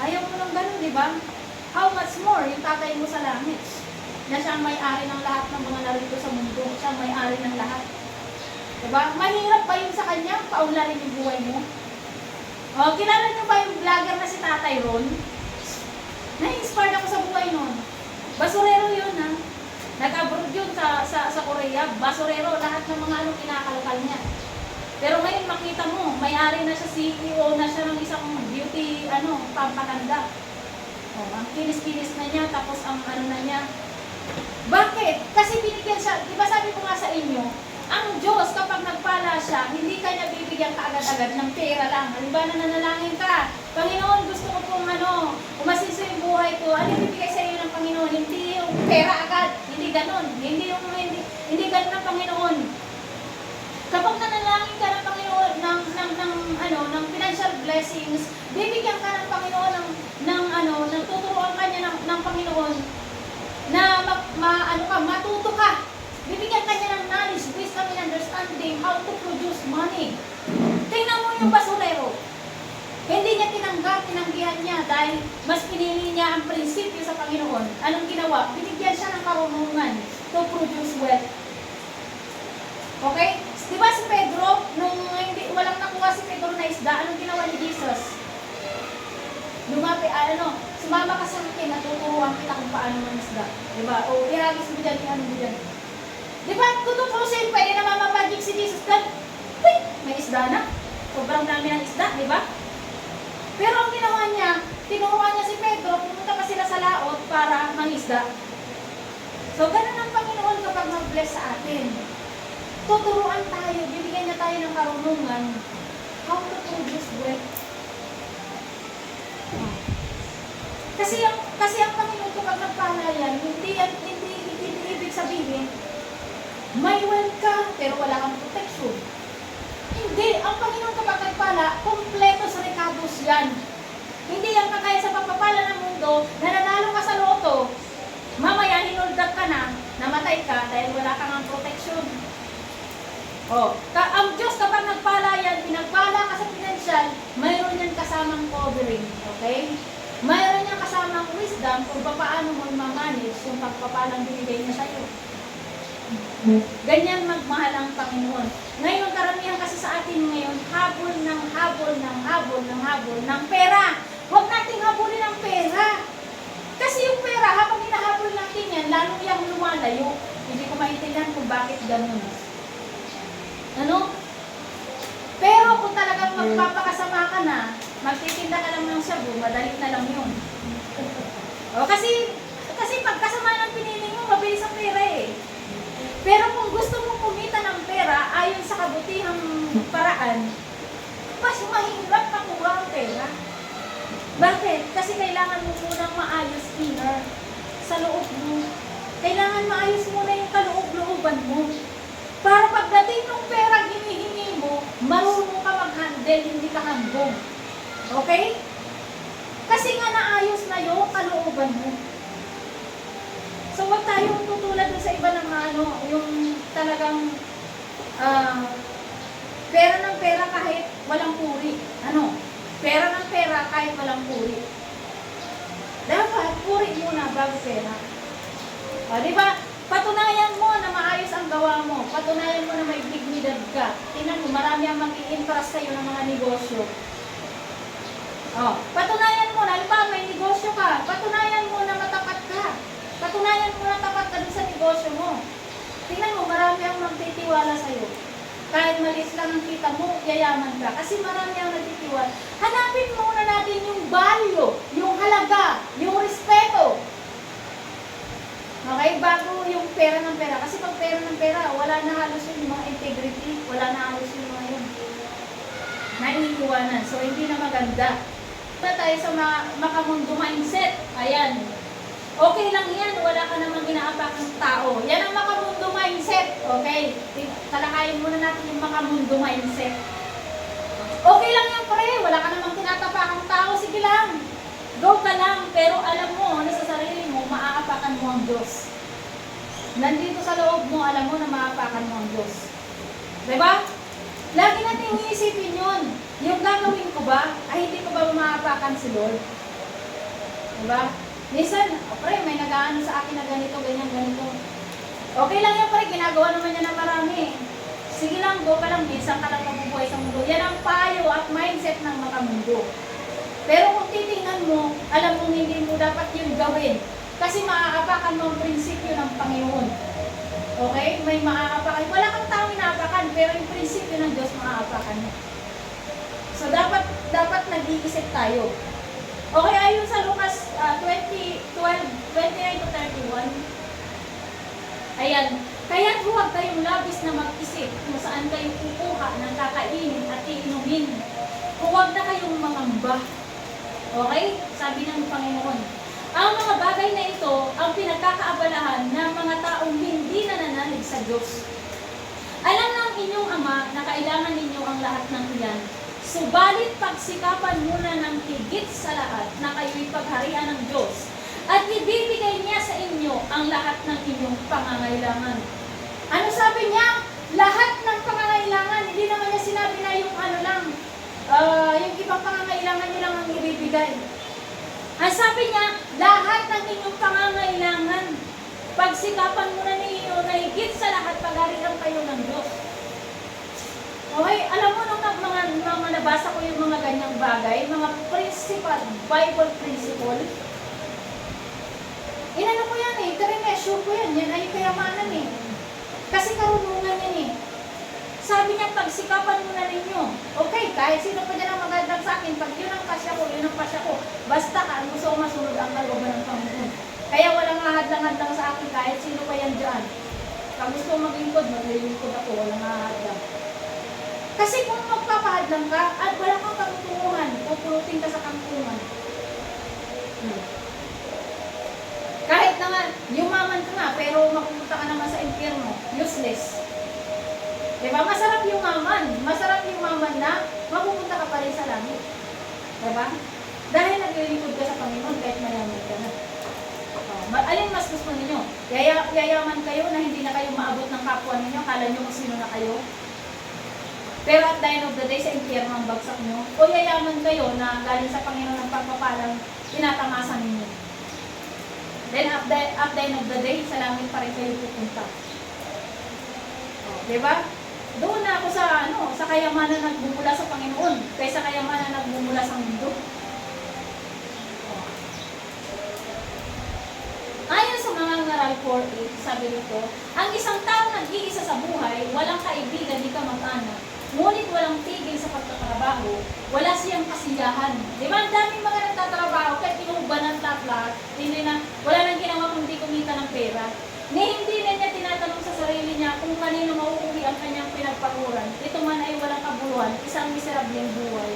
Ayaw mo nang ganun, di ba? How much more yung tatay mo sa langit? Na siya ang may-ari ng lahat ng mga narito sa mundo. Siya ang may-ari ng lahat. Diba? Mahirap ba yun sa kanya? Paunlarin yung buhay mo? O, kilala niyo ba yung vlogger na si Tatay Ron? Na-inspired ako sa buhay nun. Basurero yun, ha? Nag-abroad yun sa Korea. Basurero, lahat ng mga kinakalkal niya. Pero ngayon makita mo, may-ari na siya, CEO na siya ng isang beauty, pampatanda. O, ang kinis-kinis na niya, tapos ang na niya. Bakit? Kasi binigyan siya, di ba sabi ko nga sa inyo, ang Diyos, kapag nagpala siya, hindi ka niya bibigyan kaagad-agad ng pera lang. Halimbawa na nanalangin ka, Panginoon, gusto ko pong umasinso yung buhay ko. Ano yung bibigay sa iyo ng Panginoon? Hindi yung pera agad. Hindi ganon. Hindi ganon ng Panginoon. Kapag nanalangin ka ng Panginoon ng financial blessings, bibigyan ka ng Panginoon ng tuturuan ka niya ng Panginoon na matuto ka. Bibigyan ka niya ng knowledge, wisdom, and understanding how to produce money. Tingnan mo yung basurero. Hindi niya tinanggihan niya dahil mas pinili niya ang prinsipyo sa Panginoon. Anong ginawa? Binigyan siya ng karunungan to produce wealth. Okay? Di ba si Pedro, nung walang nakuha si Pedro na isda, anong ginawa ni Jesus? Sumama ka sa akin, natuturuan kita kung paano man isda. Di ba? O, ihagis mo dyan, mo dyan. Di ba, tututusin, pwede na mamapagig si Jesus doon. Uy, may isda na. Sobrang dami ng isda, di ba? Pero ang ginawa niya, tinuruan niya si Pedro, pumunta pa sila sa laot para mangisda. So, ganun ang Panginoon kapag mag-bless sa atin. Tuturuan tayo, bibigyan niya tayo ng karunungan how to produce wealth. Kasi ang Panginoon kapag nagpala yan, hindi ibig sabihin, may wealth ka, pero wala kang protection. Hindi. Ang Panginoon kapag nagpala, kompleto sa recados yan. Hindi yan kakaya sa pagpapala ng mundo, na nanalo ka sa loto, mamaya hinuldag ka na, namatay ka dahil wala kang ang protection. Ang Diyos kapag nagpala yan, pinagpala ka sa financial, mayroon yan kasamang covering. Okay? Mayroon yan kasamang wisdom kung paano mo i-manage yung pagpapalang binigay niya sa'yo. Ganyan magmahal ang Panginoon. Ngayon, karamihan kasi sa atin ngayon, habol ng pera. Huwag nating habulin ang pera. Kasi yung pera, habang hinahabol natin yan, lalo yung lumalayo. Hindi ko maintindihan kung bakit ganun. Pero kung talagang magpapakasama ka na, magtitinda ka lang ng shabu, madali na lang yun. Kasi pagkasama ng pinili mo, mabilis ang pera eh. Pero kung gusto mong kumita ng pera ayon sa kabutihang paraan, mas mahirap makuha ang pera. Bakit? Kasi kailangan mo munang maayos inner sa loob mo. Kailangan maayos muna yung kaloob-looban mo. Para pagdating ng pera hinihingi mo, marunong ka mag-handle, hindi ka hambog. Okay? Kasi nga naayos na yung kalooban mo. So, wag tayong tutulad sa iba ng yung talagang Pera ng pera kahit walang puri. Ano? Pera ng pera kahit walang puri. Dapat puri muna bago pera. O, di ba? Patunayan mo na maayos ang gawa mo. Patunayan mo na may dignidad ka. Tingnan mo, marami ang mag-i-interest sa'yo ng mga negosyo. Oh, patunayan mo na, halimbawa may negosyo ka, patunayan mo na matapat ka. Patunayan mo na tapat ka dun sa negosyo mo. Tingnan mo, marami ang magtitiwala sa'yo. Kahit maliit lang ang kita mo, yayaman ka. Kasi marami ang nagtitiwala. Hanapin muna natin yung value, yung halaga, yung respeto. Okay, bago yung pera ng pera. Kasi pag pera ng pera, wala na halos yung mga integrity, wala na halos yung mga yun. Naiiwanan. So, hindi na maganda. Tayo sa makamundo mindset. Ayan. Okay lang yan. Wala ka namang inaapakang tao. Yan ang makamundo mindset. Okay? Talakayin muna natin yung makamundo mindset. Okay lang yan, pre. Wala ka namang tinatapakang tao. Sige lang. Go ka lang. Pero alam mo, ano sa sarili mo, maaapakan mo ang Diyos. Nandito sa loob mo, alam mo na maaapakan mo ang Diyos. Diba? Lagi natin iisipin yun. Yung gagawin ko ba, ay hindi ko ba maaapakan si Lord? Diba? Minsan, pre, may nag-aano sa akin na ganito, ganyan, ganito. Okay lang yan, pre, ginagawa naman niya ng marami. Sige lang, go ka lang, minsan ka lang mabubuhay sa mundo. Yan ang payo at mindset ng makamundo. Pero kung titingnan mo, alam mo hindi mo dapat yun gawin. Kasi maaapakan mo ang prinsipyo ng Panginoon. Okay? May maaapakan. Wala kang tao inaapakan, pero yung prinsipyo ng Diyos maaapakan mo. So, dapat nag-iisip tayo. Okay, ayon sa Lucas 29-31. Ayan. Kaya huwag kayong labis na mag-isip kung saan kayo kukuha ng kakainin at iinumin. Huwag na kayong mangamba. Okay? Sabi ng Panginoon. Ang mga bagay na ito ang pinagkakaabalahan ng mga taong hindi nananalig sa Diyos. Alam ng inyong Ama na kailangan ninyo ang lahat ng iyan. Subalit pagsikapan muna ng higit sa lahat na kayo'y pagharian ng Diyos at ibibigay niya sa inyo ang lahat ng inyong pangangailangan. Ano sabi niya? Lahat ng pangangailangan. Hindi naman niya sinabi na yung ano lang, yung ibang pangangailangan niyo lang ang ibibigay. Ang sabi niya, lahat ng inyong pangangailangan, pagsikapan muna ninyo na higit sa lahat pagharian kayo ng Diyos. Okay, alam mo nung mga nabasa ko yung mga ganyang bagay, mga principle, Bible principle, inano ko yan eh, tirinesyo ko yan, yan ay kayamanan eh. Kasi karunungan yan eh. Sabi niya, pagsikapan muna ninyo. Okay, kahit sino pa dyan ang magandang sa akin, pag yun ang pasya ko, yun ang pasya ko. Basta ka, gusto ko masunod ang kalooban ng Panginoon. Kaya walang hahadlang-hadlang sa akin, kahit sino pa yan dyan. Pag gusto ko maglingkod, maglilingkod ako, walang hahadlang. Kasi kung magpapahadlang ka, at wala kang kagutungan, pupulutin ka sa kangkungan. Kahit na nga, yumaman ka nga, pero mapupunta ka naman sa impyerno, useless. Diba? Masarap yumaman. Masarap yumaman na mapupunta ka pa rin sa langit. Diba? Dahil naglilingkod ka sa Panginoon kahit mayaman ka na. Alin mas gusto ninyo? Yayaman kayo na hindi na kayo maabot ng kapwa ninyo, kala nyo kung sino na kayo. Pero at the end of the day, sa impyerno ang bagsak nyo. O yayaman kayo na galing sa Panginoon ng pagpapalang tinatamasan ninyo. Then at the end of the day, sa langit pa rin kayo pupunta. Diba? Doon na ako sa kayamanan na nagbumula sa Panginoon, kaysa kayamanan na nagbumula sa mundo. Ayon sa mga ngaral 4:8, sabi nito, ang isang tao nag-iisa sa buhay, walang kaibigan ni kamag-anak, ngunit walang tigil sa pagtatrabaho, wala siyang kasiyahan. Di ba? Ang daming mga nagtatrabaho, kahit inuuban ng lahat, wala nang ginawa kundi kumita ng pera. Hindi na niya tinatanong sa sarili niya kung kanino mauuwi ang kanyang pinagpaguran. Ito man ay walang kabuluhan, isang miserableng buhay.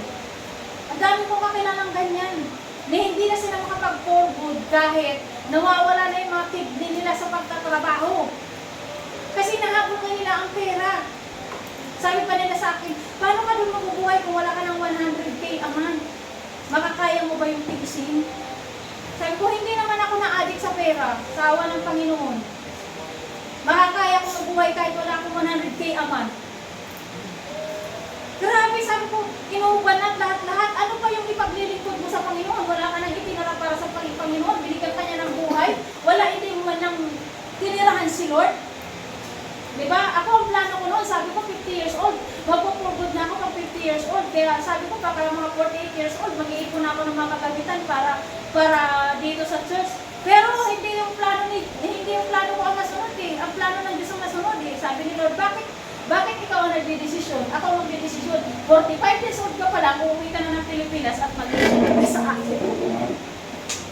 Ang dami ko kakilalang ganyan. Hindi na sila makapag-for good kahit nawawala na yung mga kidney nila sa pagtatrabaho. Kasi nahabol ka nila ang pera. Sabi pa nila sa akin, paano ka doon mabubuhay kung wala ka ng 100K a month? Makakaya mo ba yung tigisin? Sabi ko, hindi naman ako na-addict sa pera, sa awa ng Panginoon. Makakaya ko mabuhay kahit wala akong 100K a month. sabi ko, inuuban at lahat-lahat. Ano pa yung ipaglilingkod mo sa Panginoon? Wala ka nang itinara para sa Panginoon. Binigyan ka niya ng buhay. Wala, hindi mo man nang tinirahan si Lord. Diba? Ako ang plano ko noon, sabi ko 50 years old. Magpupugod na ako pag 50 years old. Kaya sabi ko, baka mga 48 years old, mag-iipon ako ng mga kagamitan para dito sa church. Pero hindi yung plano ko ang masunod eh. Ang plano ng Diyos ang masunod eh. Sabi ni Lord, bakit ikaw ang nagdidesisyon? Ako ang magdidesisyon. 45 years old ka pa lang, uuwi ka na ng Pilipinas at mag-desisyon sa akin.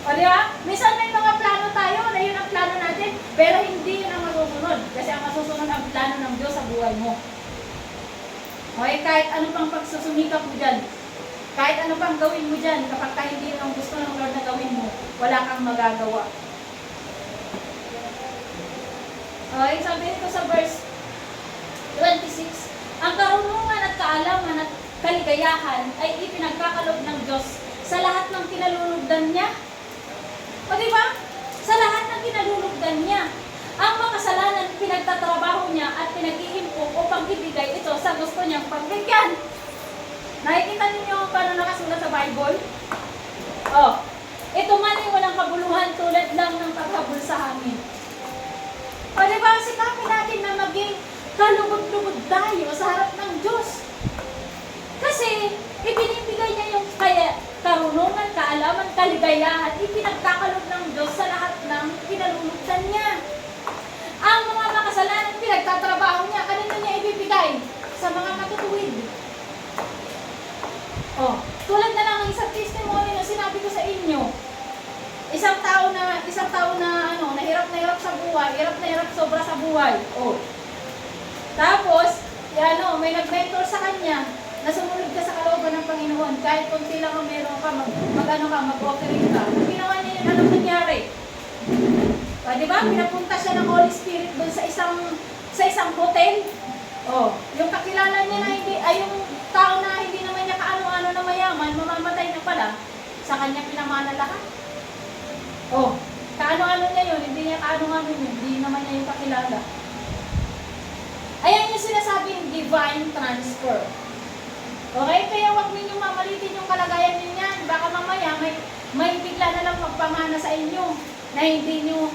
O diba? Minsan may mga plano tayo na yun ang plano natin, pero hindi yun ang masusunod. Kasi ang masusunod ang plano ng Diyos sa buhay mo. Okay, kahit ano pang pagsusumikap mo dyan, kahit ano pang gawin mo dyan, kapag hindi yun ang gusto ng Lord na gawin mo, wala kang magagawa. Okay, sabi nito sa verse 26, ang karunungan at kaalaman at kaligayahan ay ipinagkakalob ng Diyos sa lahat ng kinalulugdan niya. O diba? Sa lahat ng kinalulugdan niya. Ang makasalanan pinagtatrabaho niya at pinag-iimpok upang ibigay ito sa gusto niyang pagbigyan. Nakikita ninyo paano nakasulat sa Bible? Oh, ito man ay walang kabuluhan tulad lang ng paghabol sa hangin. O diba? Sikapin natin na maging kalugod-lugod tayo sa harap ng Diyos. Kasi ibinibigay niya yung karunungan, kaalaman, kaligayahan, ipinagkakalob ng Diyos sa lahat ng kinalulugdan niya. Ang mga makasalanan, pinagtatrabaho niya, kanino niya ibibigay? Sa mga matutuwid. Oh, tulad na lang ng isang testimony na sinabi ko sa inyo. Isang tao na hirap sa buhay, hirap na hirap sobra sa buhay. Oh. Tapos, may nag-mentor sa kanya na sumunod ka sa kalooban ng Panginoon, kahit konti lang ang meron ka, mag-offering ka. Kung ginawa niya yun, anong nangyari? Diba? Pinapunta siya ng Holy Spirit doon sa isang hotel. Oh, yung kakilala niya na yung tao na hindi naman niya kaano-ano na mayaman, mamamatay na pala, sa kanya pinamana lahat. Oh, kaano-ano niya yun, hindi niya kaano-ano yun, hindi naman niya yung kakilala. Ayan yung sinasabing divine transfer. Okay? Kaya huwag ninyong mamalitin yung kalagayan niyo yan. Baka mamaya may bigla na lang magpamana sa inyo na hindi nyo,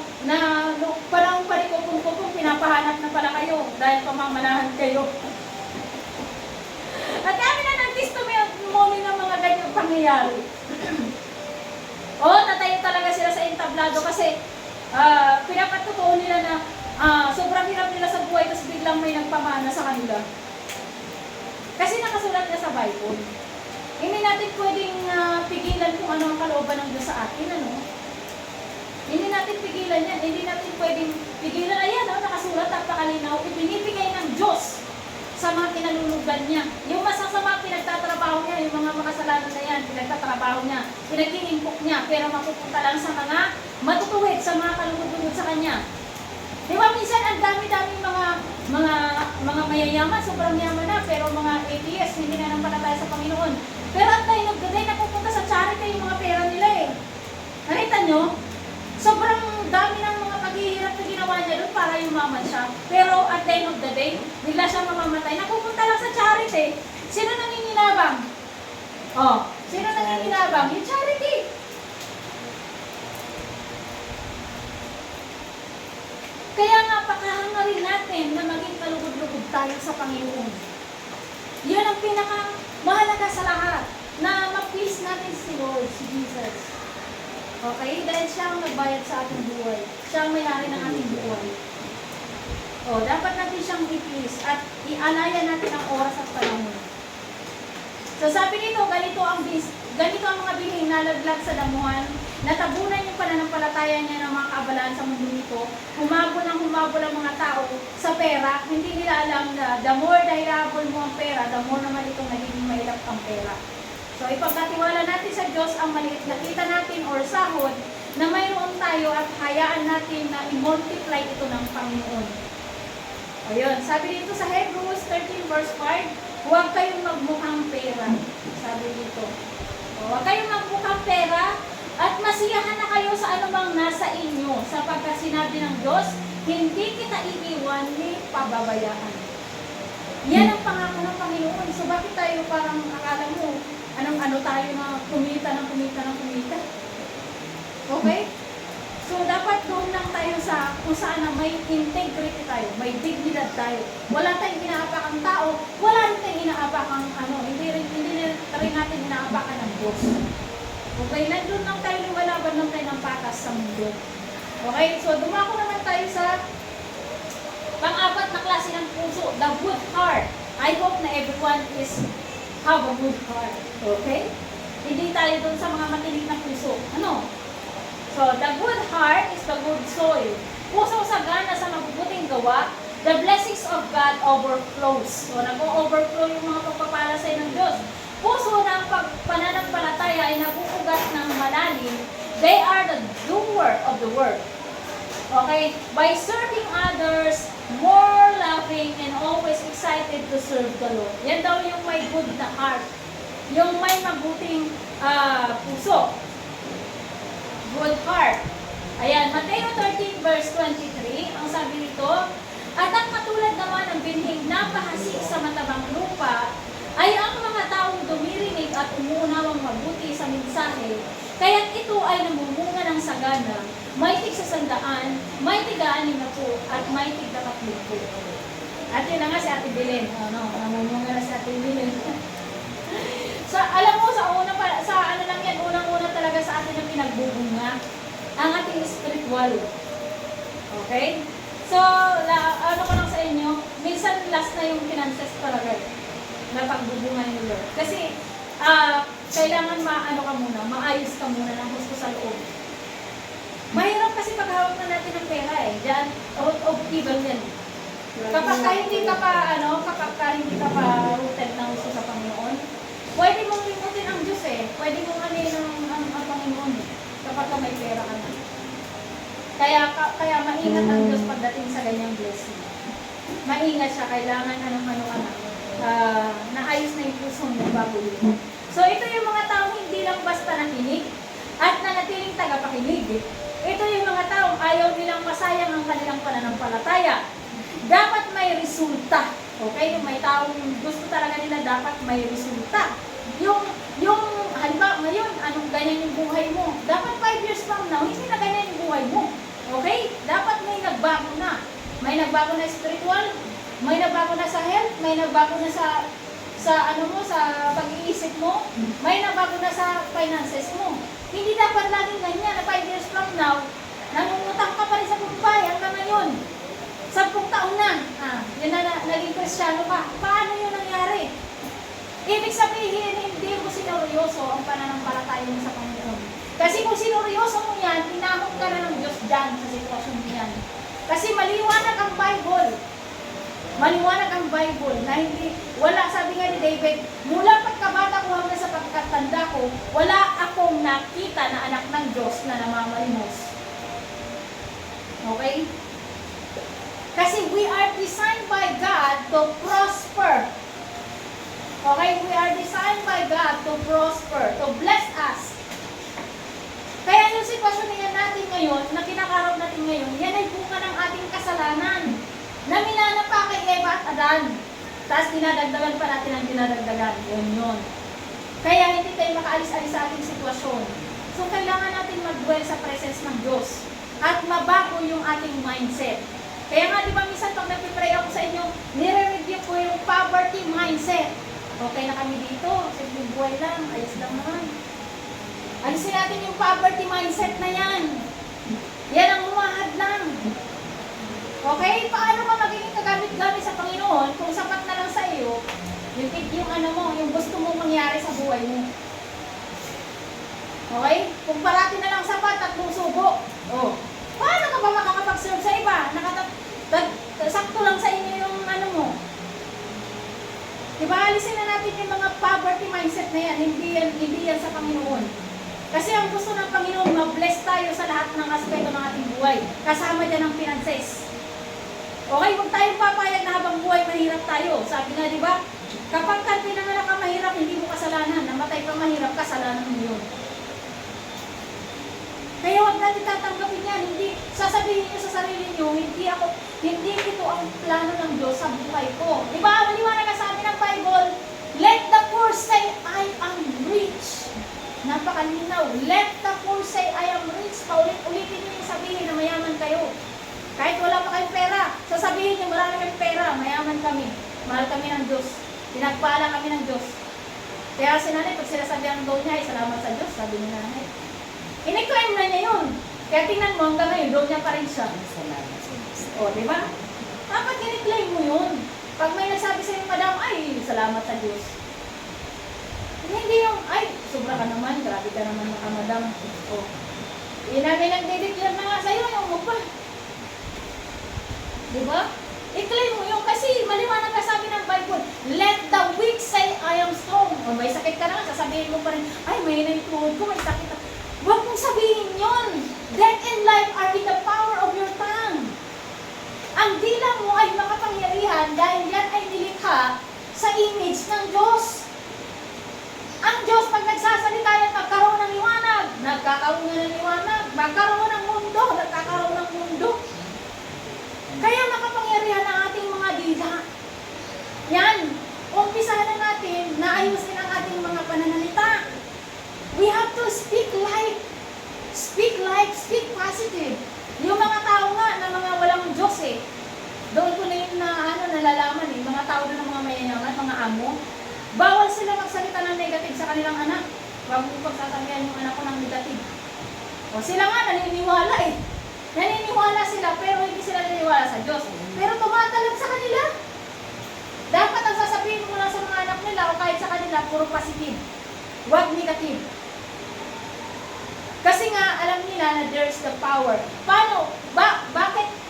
parang palikupong pinapahanap na pala kayo dahil pamamanahan kayo. At kami na ng testimony ng mga ganyang pangyayari. Natayo talaga sila sa entablado kasi pinapatutuon nila na sobrang hirap nila sa buhay tapos biglang may nagpamana sa kanila. Kasi nakasulat na sa Bible. Hindi natin pwedeng pigilan kung ano ang kalooban ng Diyos sa atin, ano? Hindi natin pigilan yan. Hindi natin pwedeng pigilan. Ayan, nakasulat, napakalinaw. Ibinibigay ng Diyos sa mga kinalulugdan niya. Yung masasama pinagtatrabaho niya, yung mga makasalanan na yan, pinagtatrabaho niya, pinag-iimpok niya, pero mapupunta lang sa mga matutuwid, sa mga kalugod-lugod sa kanya. Di ba, minsan ang dami-dami mga mayayaman, sobrang yaman na, pero mga atheists, hindi na nampalataya sa Panginoon. Pero at the end of the day, napupunta sa charity yung mga pera nila eh. Nakita nyo? Sobrang dami ng mga paghihirap na ginawa niya doon para yumaman siya. Pero at the end of the day, bigla siya mamamatay. Napupunta lang sa charity. Sino nanginginabang? Sino nanginginabang? Yung charity. Kaya nga, pakahangarin natin na maging kalugod-lugod tayo sa Panginoon. Yun ang pinaka-mahalaga sa lahat, na ma-please natin si Lord, si Jesus. Okay? Dahil siya ang nagbayad sa ating buhay. Siya ang may-ari ng ating buhay. Dapat natin siyang i-please at ialaya natin ang oras at panahon. So sabi nito, ganito ang mga bihing nalaglag sa damuhan, natabunan yung pananampalataya niya ng mga kaabalaan sa mundo nito, humabol ang mga tao sa pera, hindi nila alam na the more dahil habol mo ang pera, the more naman itong nagiging mahirap ang pera. So ipagkatiwala natin sa Diyos ang maliit na kita natin or sahod na mayroon tayo at hayaan natin na i-multiply ito ng Panginoon. Ayun, sabi dito sa Hebrews 13 verse 5, huwag kayong magmukhang pera. Sabi dito. Huwag kayong magmukhang pera at masiyahan na kayo sa anumang nasa inyo sapagkat sinabi ng Diyos, hindi kita iiwan ni pababayaan. Yan ang pangako ng Panginoon Panginoon. So bakit tayo parang akala mo, anong-ano tayo na kumita ng kumita ng kumita? Okay? So dapat doon lang tayo sa kung saan na may integrity tayo, may dignidad tayo. Wala tayong inaapak ang tao, wala rin tayong inaapak ang hindi rin natin inaapakan ng Diyos. Okay, nandun lang tayo, lumalaban lang tayo ng patas sa mundo. Okay, so dumako naman tayo sa pang-apat na klase ng puso, the good heart. I hope na everyone is have a good heart. Okay? Hindi tayo dun sa mga matinig na puso. Ano? So, the good heart is the good soil. Pusong sagana sa mabubuting gawa, the blessings of God overflows. So, nag-overflow yung mga pagpapala sa ng Diyos. Puso ng pananampalataya ay nabuugat ng malalim. They are the doer of the word. Okay? By serving others, more loving and always excited to serve the Lord. Yan daw yung may good na heart. Yung may mabuting puso. Good heart. Ayan, Mateo 13 verse 23, ang sabi nito, at ang katulad naman ng binhing napahasik sa matabang lupa, ay ang mga taong dumirinig at umuunawang mabuti sa mensahe, kaya't ito ay namumunga ng sagana, may tig sa 100, may tiga-60, at may tig-30. At yun na nga si Ate Belen. Namumunga na si Ate Belen. Alam mo, unang-una talaga sa atin ang pinagbubunga, ang ating spiritual. Okay? So, ano ko lang sa inyo, minsan last na yung finances talaga na pagbubunga ni Lord. Kasi, kailangan maayos ka muna ng gusto sa loob. Mahirap kasi paghawak na natin ng pera Diyan, out of evil yan. Kapag hindi ka pa rooted ng gusto sa Panginoon, pwede mong limutin ang Diyos Pwede mong anin ang Panginoon kapag may pera ka na. Kaya maingat ang Diyos pagdating sa ganyang blessing. Maingat siya, kailangan naayos na yung puso mo bago yun. So ito yung mga taong hindi lang basta nakinig at nanatiling tagapakinig. Ito yung mga taong ayaw nilang masayang ang kanilang pananampalataya. Dapat may resulta. Okay? Yung may taong gusto talaga nila dapat may resulta. Yung halimbawa ngayon, anong ganyan yung buhay mo? Dapat 5 years from now, hindi na ganyan yung buhay mo. Okay? Dapat may nagbago na. May nagbago na spiritual, may nagbago na sa health, may nagbago na sa pag-iisip mo, may nagbago na sa finances mo. Hindi dapat laging ganyan na 5 years from now, nangungutang ka pa rin sa bumbay hanggang ngayon. 10 taon na, yun na naging Kristiyano ka. Paano yun nangyari? Ibig sabihin, hindi mo sinoryoso ang pananampalataya mo sa Panginoon. Kasi kung sinoryoso mo yan, tinahog ka na ng Diyos dyan sa sitwasyon mo yan. Kasi maliwanag ang Bible. Maliwanag ang Bible na wala, sabi nga ni David, mula pagkabata ko hanggang sa pagkatanda ko, wala akong nakita na anak ng Diyos na namamalimos. Okay? Kasi we are designed by God to prosper. Okay? We are designed by God to prosper, to bless us. Kaya yung sitwasyon natin ngayon, na kinakarap natin ngayon, yan ay bunga ng ating kasalanan. Na minana pa kay Eva at Adan. Tapos dinadagdagan pa natin ang dinadagdagan. Yun. Kaya hindi tayo makaalis-alis sa ating sitwasyon. So kailangan natin mag-dwell sa presence ng Diyos. At mabago yung ating mindset. Kaya nga, di ba, minsan pag nagpipray ako sa inyo, nire-review ko yung poverty mindset. Okay na kami dito, simple buhay lang, ayos lang naman. Alisin natin yung poverty mindset na yan. Yan ang humahad lang. Okay? Paano ka magiging kagamit-gamit sa Panginoon kung sapat na lang sa iyo, yung gusto mong mangyari sa buhay mo. Okay? Kung parati na lang sapat at susubo, paano ka ba makakapag-serve sa iba? Sakto lang sa inyo yung mo. Diba, alisin na natin yung mga poverty mindset na yan. Hindi yan sa Panginoon. Kasi ang gusto ng Panginoon, ma-bless tayo sa lahat ng aspeto ng ating buhay. Kasama dyan ang finances. Okay, huwag tayong papayag na habang buhay mahirap tayo. Sabi nga, di ba? Kapag ka pinanganak ka mahirap, hindi mo kasalanan. Namatay ka mahirap, kasalanan mo yun. Kaya huwag natin tatanggapin yan. Hindi, sasabihin niyo sa sarili niyo, hindi ito ang plano ng Diyos sa buhay ko. Di ba? Maliwanag ka sa amin ng Bible, Kahit wala pa kayong pera, sasabihin niyo marami kayong pera, mayaman kami. Mahal kami ng Diyos. Pinagpala kami ng Diyos. Kaya si nanay, pag sinasabihan daw niya, ay salamat sa Diyos, sabi ni nanay. Iniklaim na niya yun. Kaya tingnan mo, hanggang ngayon, doon niya pa rin siya. Salamat sa Diyos. O, di ba? Dapat iniklaim mo yun. Pag may nagsabi sa'yo, madam, ay, salamat sa Diyos. Hindi yung, ay, sobra ka naman, grabe ka naman mga madam. O, yun namin nagdideclare na nga sa'yo, yung mo pa. Di ba? I-claim mo yun kasi maliwanag ka sabi ng Bible, let the weak say, I am strong. O may sakit ka na, sasabihin mo pa rin, ay, may tuhod ko, may sakit ako. Huwag mong sabihin yun. Death and life are in the power of your tongue. Ang dila mo ay makapangyarihan dahil yan ay nilikha sa image ng Diyos. Ang Diyos, pag nagsasalita yan, magkaroon ng liwanag. Nagkakaroon nga ng liwanag. Magkaroon ng mundo. Nagkakaroon ng mundo. Kaya makapangyarihan ang ating mga dila. Yan. Umpisahan na natin na ayusin ang ating mga pananalita. We have to speak life. Speak life. Speak positive. Yung mga tao nga na mga walang Diyos eh. Doon ko na yun na nalalaman eh. Mga tao doon ng mga mayayaman, mga amo. Bawal sila magsalita ng negative sa kanilang anak. Huwag mo pagsasabihan yung anak ko ng negative. O sila nga naniniwala eh. Naniniwala sila pero hindi sila naniniwala sa Diyos. Pero tumatalab sa kanila. Dapat ang sasabihin mo lang sa mga anak nila o kahit sa kanila, puro positive. Huwag negative. Kasi nga, alam nila na there's the power. Paano?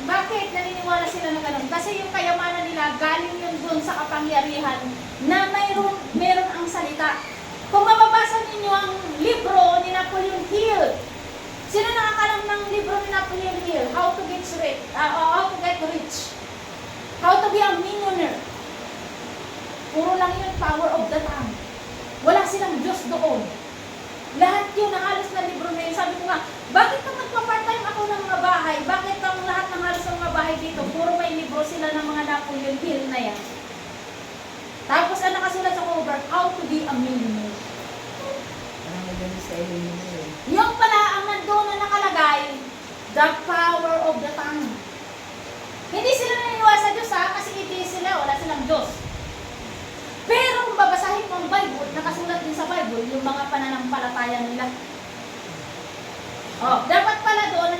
Bakit naniniwala sila na ganun? Kasi yung kayamanan nila, galing yun dun sa kapangyarihan na mayroon ang salita. Kung mababasa ninyo ang libro ni Napoleon Hill, sino nakakalam ng libro ni Napoleon Hill? How to get rich. How to be a millionaire. Puro lang yun, power of the tongue. Wala silang Diyos doon. Lahat yun, ang halos na libro na yun. Sabi ko nga, bakit nang nagpa-part-time ako ng mga bahay? Bakit ang lahat ng halos ng mga bahay dito, puro may libro sila ng mga Napoleon Hill na yan? Tapos ang nakasulat sa cover, how to be a millionaire. Parang maganda sa ilin mo yun. Yung pala ang nandoon na nakalagay, the power of the tongue. Hindi sila naniniwala sa Diyos ha, kasi atheist sila, wala silang Diyos. Pero kung babasahin mo ang Bible, nakasulat din sa Bible, yung mga pananampalataya nila. Oh, dapat pala doon,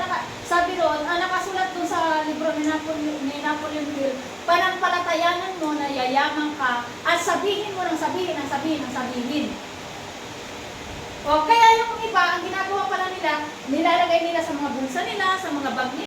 sabi doon, nakasulat doon sa libro ni Napoleon Hill, panampalatayanan mo na yayaman ka at sabihin mo ng sabihin. O, kaya yung iba, ang ginagawa pala nila, nilalagay nila sa mga bulsa nila, sa mga bag nila,